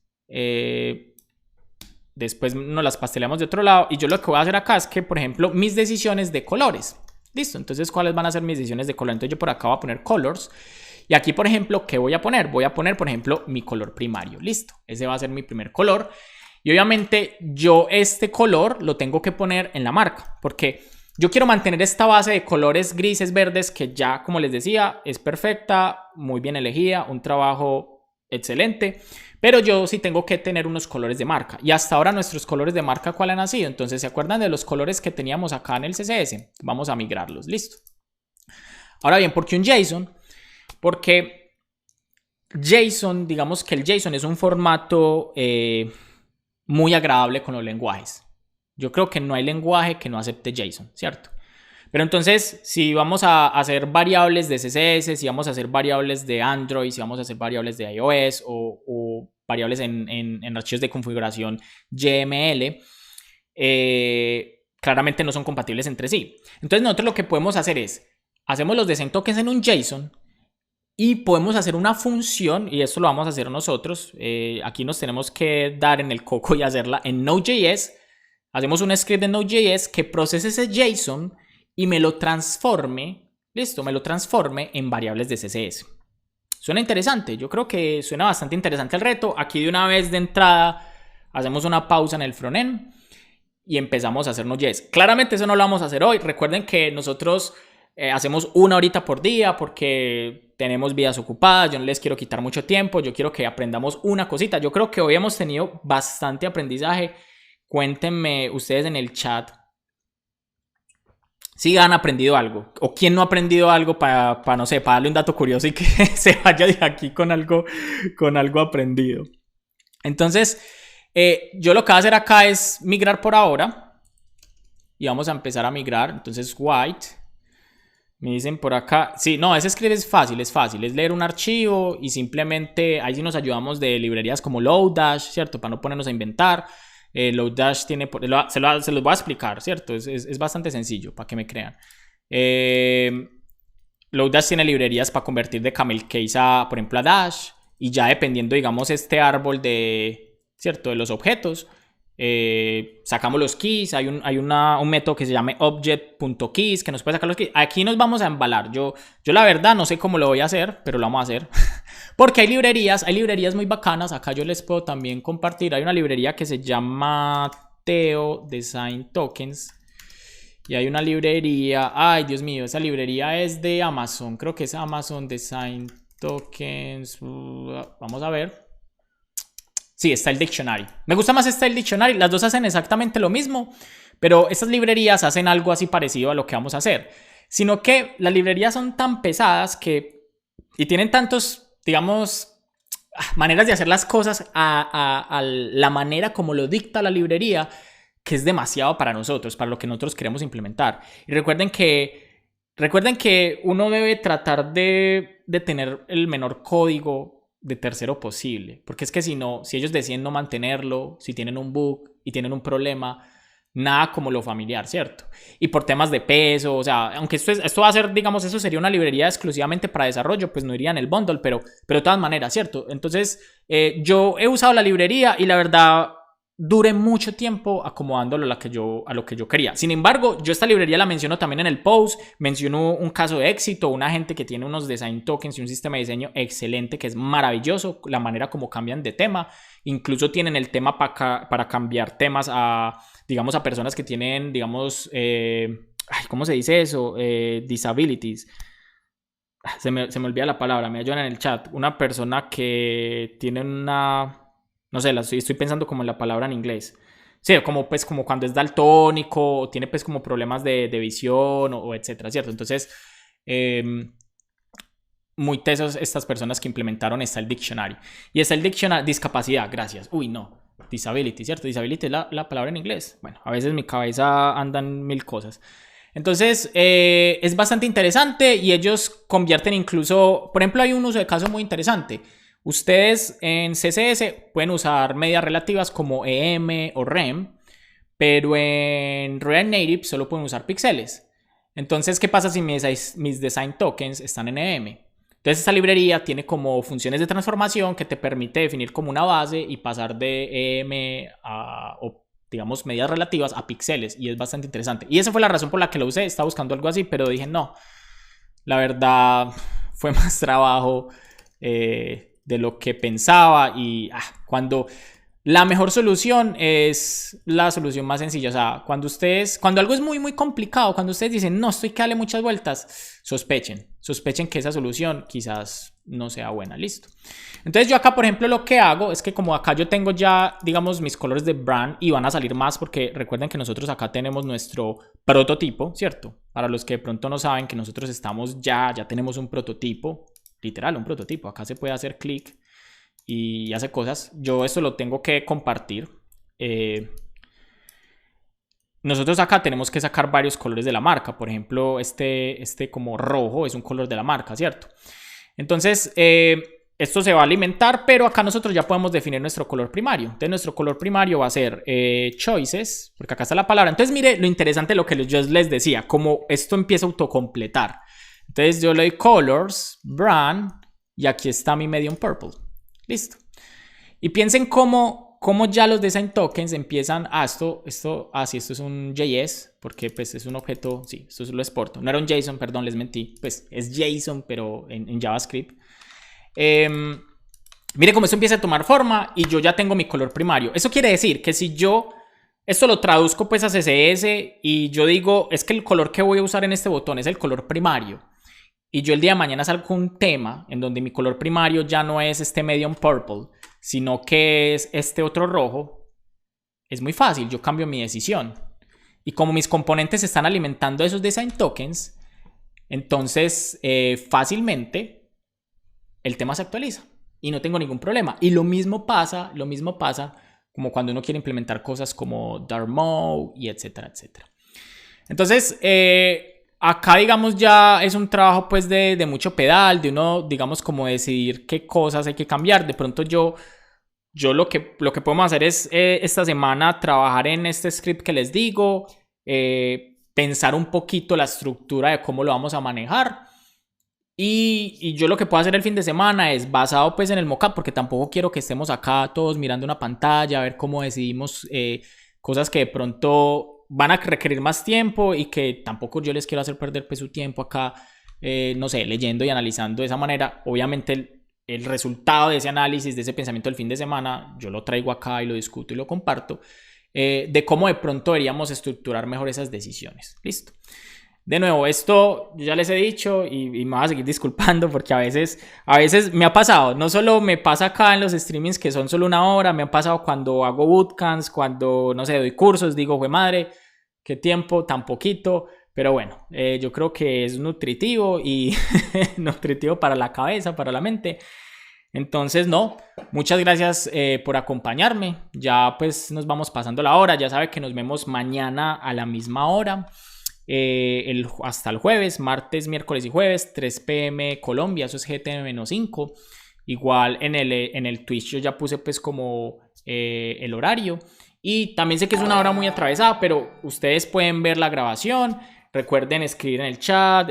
Después nos las pasteleamos de otro lado. Y yo lo que voy a hacer acá es que, por ejemplo, mis decisiones de colores. Listo, entonces, ¿cuáles van a ser mis decisiones de color? Entonces, yo por acá voy a poner colors. Y aquí, por ejemplo, ¿qué voy a poner? Voy a poner, por ejemplo, mi color primario. Listo, ese va a ser mi primer color. Y obviamente yo este color lo tengo que poner en la marca, porque yo quiero mantener esta base de colores grises, verdes, que ya, como les decía, es perfecta, muy bien elegida, un trabajo excelente. Pero yo sí tengo que tener unos colores de marca. Y hasta ahora nuestros colores de marca, ¿cuáles han sido? Entonces, ¿se acuerdan de los colores que teníamos acá en el CSS? Vamos a migrarlos, listo. Ahora bien, ¿por qué un JSON? Porque JSON, digamos que el JSON es un formato muy agradable con los lenguajes. Yo creo que no hay lenguaje que no acepte JSON, ¿cierto? Pero entonces, si vamos a hacer variables de CSS, si vamos a hacer variables de Android, si vamos a hacer variables de iOS o variables en archivos de configuración YML, claramente no son compatibles entre sí. Entonces nosotros lo que podemos hacer es, hacemos los design tokens en un JSON y podemos hacer una función, y esto lo vamos a hacer nosotros. Aquí nos tenemos que dar en el coco y hacerla en Node.js. Hacemos un script en Node.js que procese ese JSON y me lo transforme, listo, me lo transforme en variables de CSS. Suena interesante, yo creo que suena bastante interesante el reto. Aquí de una vez de entrada hacemos una pausa en el frontend y empezamos a hacer Node.js. Claramente eso no lo vamos a hacer hoy. Recuerden que nosotros hacemos 1 horita por día porque tenemos vidas ocupadas. Yo no les quiero quitar mucho tiempo, yo quiero que aprendamos una cosita. Yo creo que hoy hemos tenido bastante aprendizaje. Cuéntenme ustedes en el chat si han aprendido algo o quién no ha aprendido algo para no sé, para darle un dato curioso y que se vaya de aquí con algo aprendido. Entonces, yo lo que voy a hacer acá es migrar por ahora y vamos a empezar a migrar. Entonces, white, me dicen por acá, sí, no, ese script es fácil, es leer un archivo y simplemente ahí sí nos ayudamos de librerías como Lodash, ¿cierto? Para no ponernos a inventar. Lodash tiene, se los voy a explicar, ¿cierto? Es bastante sencillo, para que me crean. Lodash tiene librerías para convertir de camel case a, por ejemplo, a Dash. Y ya dependiendo, digamos, este árbol de, ¿cierto? De los objetos, sacamos los keys. Hay un método que se llama object.keys que nos puede sacar los keys. Aquí nos vamos a embalar. Yo la verdad no sé cómo lo voy a hacer, pero lo vamos a hacer. Porque hay librerías muy bacanas. Acá yo les puedo también compartir. Hay una librería que se llama Theo Design Tokens. Y hay una librería. Ay, Dios mío, esa librería es de Amazon. Creo que es Amazon Design Tokens. Vamos a ver. Sí, Style Dictionary. Me gusta más Style Dictionary. Las dos hacen exactamente lo mismo. Pero estas librerías hacen algo así parecido a lo que vamos a hacer. Sino que las librerías son tan pesadas y tienen tantos, digamos, maneras de hacer las cosas a la manera como lo dicta la librería, que es demasiado para nosotros, para lo que nosotros queremos implementar. Y recuerden que uno debe tratar de tener el menor código de tercero posible, porque es que si ellos deciden no mantenerlo, si tienen un bug y tienen un problema, nada como lo familiar, ¿cierto? Y por temas de peso, o sea, aunque esto va a ser, digamos, eso sería una librería exclusivamente para desarrollo, pues no iría en el bundle, pero de todas maneras, ¿cierto? Entonces, yo he usado la librería y la verdad duré mucho tiempo acomodándolo a lo que yo quería. Sin embargo, yo esta librería la menciono también en el post, menciono un caso de éxito, una gente que tiene unos design tokens y un sistema de diseño excelente que es maravilloso, la manera como cambian de tema, incluso tienen el tema para cambiar temas digamos, a personas que tienen, digamos, ¿cómo se dice eso? Disabilities. Se me olvida la palabra, me ayudan en el chat. Una persona que tiene una... No sé, estoy pensando como en la palabra en inglés. Sí, como cuando es daltónico, o tiene pues como problemas de visión o etcétera, ¿cierto? Entonces, muy tesos estas personas que implementaron Style Dictionary. Y Style Dictionary, discapacidad, gracias. Uy, no. Disability, ¿cierto? Disability es la palabra en inglés. Bueno, a veces en mi cabeza andan mil cosas. Entonces es bastante interesante y ellos convierten incluso, por ejemplo, hay un uso de caso muy interesante. Ustedes en CSS pueden usar medidas relativas como EM o REM, pero en React Native solo pueden usar píxeles. Entonces, ¿qué pasa si mis design tokens están en EM? Entonces, esta librería tiene como funciones de transformación que te permite definir como una base y pasar de EM o digamos medidas relativas a píxeles, y es bastante interesante. Y esa fue la razón por la que lo usé. Estaba buscando algo así, pero dije no, la verdad fue más trabajo de lo que pensaba. Y cuando la mejor solución es la solución más sencilla. O sea, cuando algo es muy complicado, cuando ustedes dicen no, estoy que darle muchas vueltas, sospechen que esa solución quizás no sea buena. Listo. Entonces yo acá, por ejemplo, lo que hago es que como acá yo tengo ya, digamos, mis colores de brand y van a salir más porque recuerden que nosotros acá tenemos nuestro prototipo, ¿cierto? Para los que de pronto no saben que nosotros estamos ya tenemos un prototipo, literal, un prototipo. Acá se puede hacer clic y hace cosas. Yo esto lo tengo que compartir. Nosotros acá tenemos que sacar varios colores de la marca. Por ejemplo, este como rojo es un color de la marca, ¿cierto? Entonces, esto se va a alimentar, pero acá nosotros ya podemos definir nuestro color primario. Entonces, nuestro color primario va a ser choices, porque acá está la palabra. Entonces, mire lo interesante de lo que yo les decía, como esto empieza a autocompletar. Entonces, yo le doy colors, brand, y aquí está mi medium purple. Listo. Y piensen cómo ya los design tokens empiezan a esto es un JS, porque pues es un objeto, sí, esto lo exporto. No era un JSON, perdón, les mentí. Pues es JSON, pero en JavaScript. Mire cómo esto empieza a tomar forma y yo ya tengo mi color primario. Eso quiere decir que si yo esto lo traduzco pues a CSS y yo digo, es que el color que voy a usar en este botón es el color primario, y yo el día de mañana salgo con un tema en donde mi color primario ya no es este medium purple, sino que es este otro rojo, es muy fácil, yo cambio mi decisión. Y como mis componentes están alimentando esos design tokens, entonces fácilmente el tema se actualiza y no tengo ningún problema. Y lo mismo pasa como cuando uno quiere implementar cosas como dark mode y etcétera, etcétera. Entonces, acá, digamos, ya es un trabajo pues de mucho pedal, de uno, digamos, como decidir qué cosas hay que cambiar. De pronto yo lo que podemos hacer es esta semana trabajar en este script que les digo, pensar un poquito la estructura de cómo lo vamos a manejar. Y yo lo que puedo hacer el fin de semana es basado pues en el mockup, porque tampoco quiero que estemos acá todos mirando una pantalla, a ver cómo decidimos cosas que de pronto van a requerir más tiempo y que tampoco yo les quiero hacer perder pues su tiempo acá, no sé, leyendo y analizando de esa manera. Obviamente el resultado de ese análisis, de ese pensamiento del fin de semana, yo lo traigo acá y lo discuto y lo comparto, de cómo de pronto deberíamos estructurar mejor esas decisiones. Listo. De nuevo, esto yo ya les he dicho y me voy a seguir disculpando porque a veces me ha pasado, no solo me pasa acá en los streamings que son solo una hora, me ha pasado cuando hago bootcamps, cuando, no sé, doy cursos, digo, ¡jue madre! ¿Qué tiempo? Tan poquito. Pero bueno, yo creo que es nutritivo y nutritivo para la cabeza, para la mente. Entonces, no, muchas gracias por acompañarme. Ya pues nos vamos pasando la hora. Ya sabe que nos vemos mañana a la misma hora. Hasta el jueves, martes, miércoles y jueves, 3 p.m. Colombia, eso es GTM-5. Igual en el Twitch yo ya puse pues como el horario. Y también sé que es una hora muy atravesada, pero ustedes pueden ver la grabación. Recuerden escribir en el chat,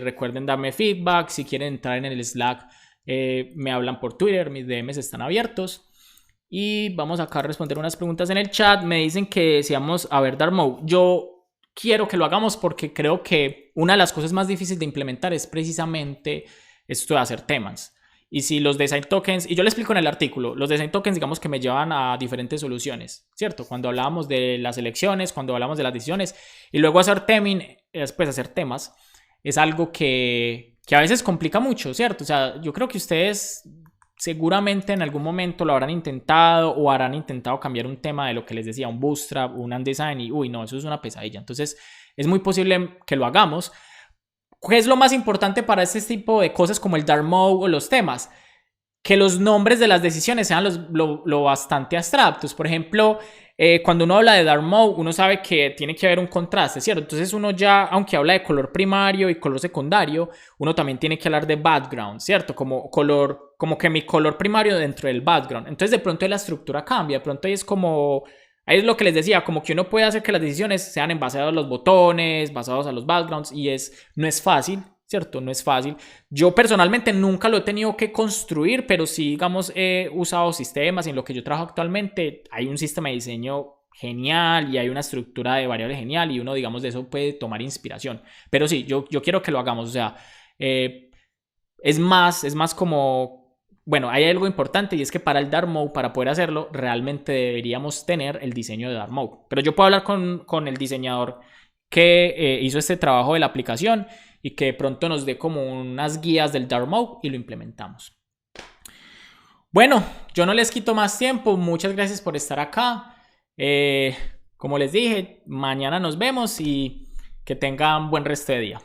recuerden darme feedback. Si quieren entrar en el Slack, me hablan por Twitter, mis DMs están abiertos. Y vamos acá a responder unas preguntas en el chat. Me dicen que si vamos a ver Dark Mode. Yo quiero que lo hagamos porque creo que una de las cosas más difíciles de implementar es precisamente esto de hacer temas. Y si los design tokens, y yo le explico en el artículo, los design tokens digamos que me llevan a diferentes soluciones, ¿cierto? Cuando hablábamos de las elecciones, cuando hablamos de las decisiones, y luego hacer teming, después hacer temas, es algo que a veces complica mucho, ¿cierto? O sea, yo creo que ustedes seguramente en algún momento lo habrán intentado o habrán intentado cambiar un tema de lo que les decía, un bootstrap, un undesign, y uy, no, eso es una pesadilla. Entonces, es muy posible que lo hagamos. ¿Qué es lo más importante para este tipo de cosas como el dark mode o los temas? Que los nombres de las decisiones sean lo bastante abstractos. Por ejemplo, cuando uno habla de dark mode, uno sabe que tiene que haber un contraste, ¿cierto? Entonces uno ya, aunque habla de color primario y color secundario, uno también tiene que hablar de background, ¿cierto? Como que mi color primario dentro del background. Entonces de pronto la estructura cambia, de pronto ahí es como... Ahí es lo que les decía, como que uno puede hacer que las decisiones sean en base a los botones, basados a los backgrounds, y no es fácil, ¿cierto? No es fácil. Yo personalmente nunca lo he tenido que construir, pero sí, digamos, he usado sistemas y en lo que yo trabajo actualmente hay un sistema de diseño genial y hay una estructura de variables genial y uno, digamos, de eso puede tomar inspiración. Pero sí, yo quiero que lo hagamos, o sea, es más como... Bueno, hay algo importante y es que para el Dark Mode, para poder hacerlo, realmente deberíamos tener el diseño de Dark Mode. Pero yo puedo hablar con el diseñador que hizo este trabajo de la aplicación y que de pronto nos dé como unas guías del Dark Mode y lo implementamos. Bueno, yo no les quito más tiempo. Muchas gracias por estar acá. Como les dije, mañana nos vemos y que tengan buen resto de día.